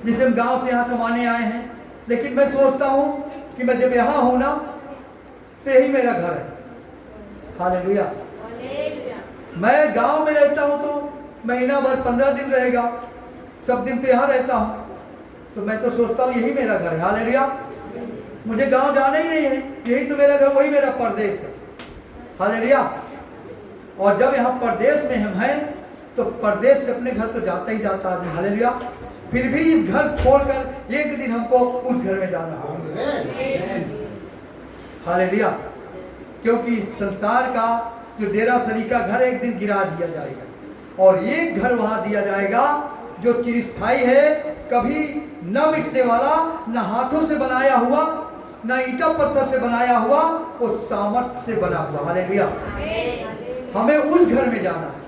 जिसे हम गांव से यहाँ कमाने आए हैं, लेकिन मैं सोचता हूँ कि मैं जब यहाँ हूँ ना तो यही मेरा घर है। हालेलुया। मैं गांव में रहता हूँ तो महीना भर 15 दिन रहेगा, सब दिन तो यहाँ रहता हूँ, तो मैं तो सोचता हूँ यही मेरा घर है। हालेलुया। मुझे गांव जाना ही नहीं है, यही तो मेरा घर, वही मेरा परदेश है। हालेलुया। और जब यहाँ परदेश में हम हैं तो परदेश से अपने घर तो जाता ही जाता आदमी। हालेलुया। फिर भी इस घर छोड़कर एक दिन हमको उस घर में जाना होगा। हालेलुया। क्योंकि इस संसार का जो डेरा सरी का घर एक दिन गिरा दिया जाएगा और एक घर वहां दिया जाएगा जो चिरस्थायी है, कभी न मिटने वाला, न हाथों से बनाया हुआ, न ईंटा पत्थर से बनाया हुआ, वो सामर्थ्य से बना हुआ। हालेलुया। हमें उस घर में जाना है,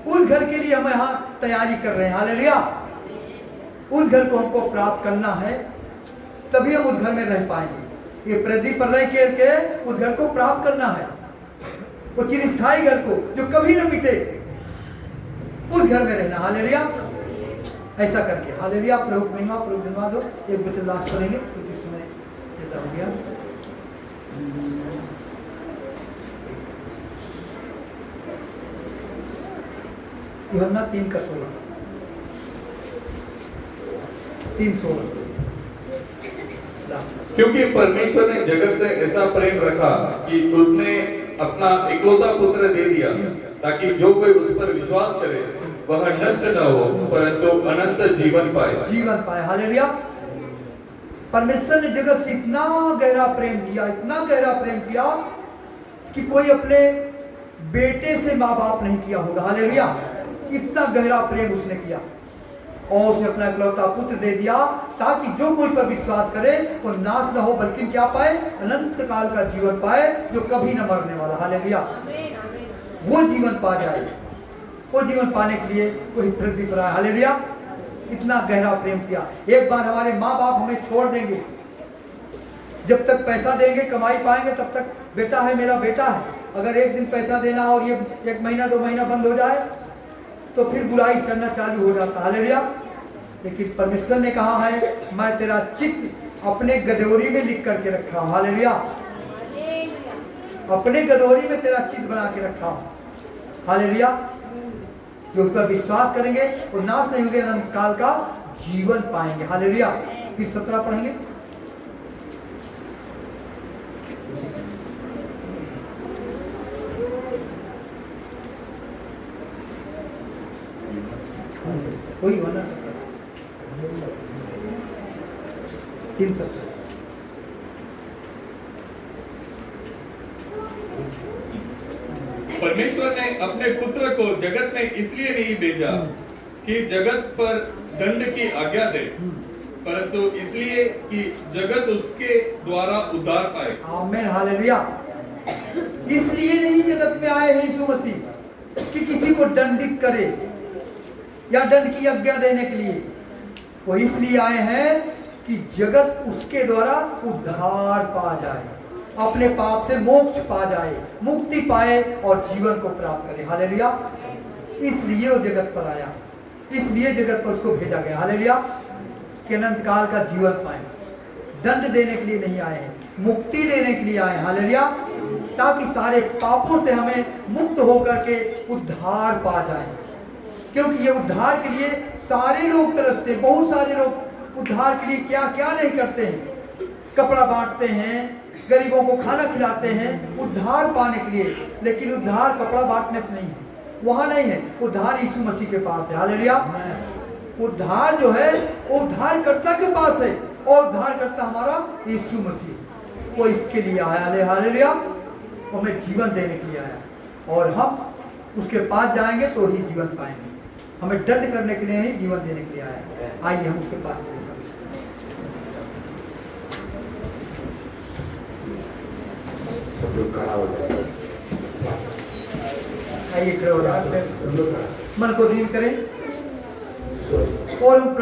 उस घर के लिए हम यहाँ तैयारी कर रहे हैं। हालेलुया। उस घर को हमको प्राप्त करना है, तभी हम उस घर में रह पाएंगे। ये पृथ्वी पर रह के उस घर को प्राप्त करना है, वो चिरस्थायी घर को जो कभी न मिटे, उस घर में रहना। हालेलुया। ऐसा करके हालेलुया। प्रभु महिमा, प्रभु धन्यवाद हो। एक बच्चे लास्ट करेंगे क्योंकि समय देता हो गया। यूहन्ना 3:16, 3:16। क्योंकि परमेश्वर ने जगत से ऐसा प्रेम रखा कि उसने अपना इकलौता पुत्र दे दिया, ताकि जो कोई उस पर विश्वास करे वह नष्ट न हो परंतु अनंत जीवन पाए। हालेलुया। परमेश्वर ने जगत से इतना गहरा प्रेम किया, इतना गहरा प्रेम किया कि कोई अपने बेटे से माँ बाप नहीं किया होगा। हालेलुया। इतना गहरा प्रेम उसने किया और उसने अपना इकलौता पुत्र दे दिया ताकि जो कोई पर विश्वास करे वो नाश न हो बल्कि क्या पाए, अनंत काल का जीवन पाए जो कभी न मरने वाला। हालेलुया। वो जीवन पा जाए, वो जीवन पाने के लिए कोई पृथ्वी पर आया। हालेलुया। इतना गहरा प्रेम किया। एक बार हमारे माँ बाप हमें छोड़ देंगे, जब तक पैसा देंगे कमाई पाएंगे तब तक बेटा है, मेरा बेटा है। अगर एक दिन पैसा देना और ये 1 महीना 2 महीना बंद हो जाए तो फिर बुराई करना चालू हो जाता। हालेलुया। लेकिन परमेश्वर ने कहा है मैं तेरा चित्त अपने गदोरी में लिख करके रखा हूं। हालेलुया। अपने गदोरी में तेरा चित्त बना के रखा हूं। हालेलुया। जो उस पर विश्वास करेंगे वो नाश नहीं होंगे, अनंत काल का जीवन पाएंगे। हालेलुया। फिर 17 पढ़ेंगे। कोई होना 3:17। परमेश्वर ने अपने पुत्र को जगत में इसलिए नहीं भेजा कि जगत पर दंड की आज्ञा दे, परंतु इसलिए कि जगत उसके द्वारा उद्धार पाए। आमीन। हालेलुया। इसलिए नहीं जगत में आए हैं यीशु मसीह कि किसी को दंडित करे या दंड की आज्ञा देने के लिए, वो इसलिए आए हैं कि जगत उसके द्वारा उद्धार पा जाए, अपने पाप से मोक्ष पा जाए, मुक्ति पाए और जीवन को प्राप्त करे। हालेलुया। इसलिए वो जगत पर आया, इसलिए जगत पर उसको भेजा गया। हालेलुया। कि अनंत काल का जीवन पाए। दंड देने के लिए नहीं आए हैं, मुक्ति देने के लिए आए। हालेलुया। ताकि सारे पापों से हमें मुक्त होकर के उद्धार पा जाए, क्योंकि ये उद्धार के लिए सारे लोग तरसते। बहुत सारे लोग उद्धार के लिए क्या क्या नहीं करते हैं, कपड़ा बांटते हैं, गरीबों को खाना खिलाते हैं उद्धार पाने के लिए, लेकिन उद्धार कपड़ा बांटने से नहीं है, वहां नहीं है। उद्धार यीशु मसीह के पास है। हालेलुया। उद्धार जो है वो उद्धारकर्ता के पास है और उद्धारकर्ता हमारा यीशु मसीह, वो इसके लिए आया। हालेलुया। वो हमें जीवन देने के लिए आया और हम उसके पास जाएंगे तो ही जीवन पाएंगे। हमें दंड करने के लिए नहीं, जीवन देने के लिए आया। आइए हम उसके पास आइए, खड़े हो जाए, मन को दीन करें और हम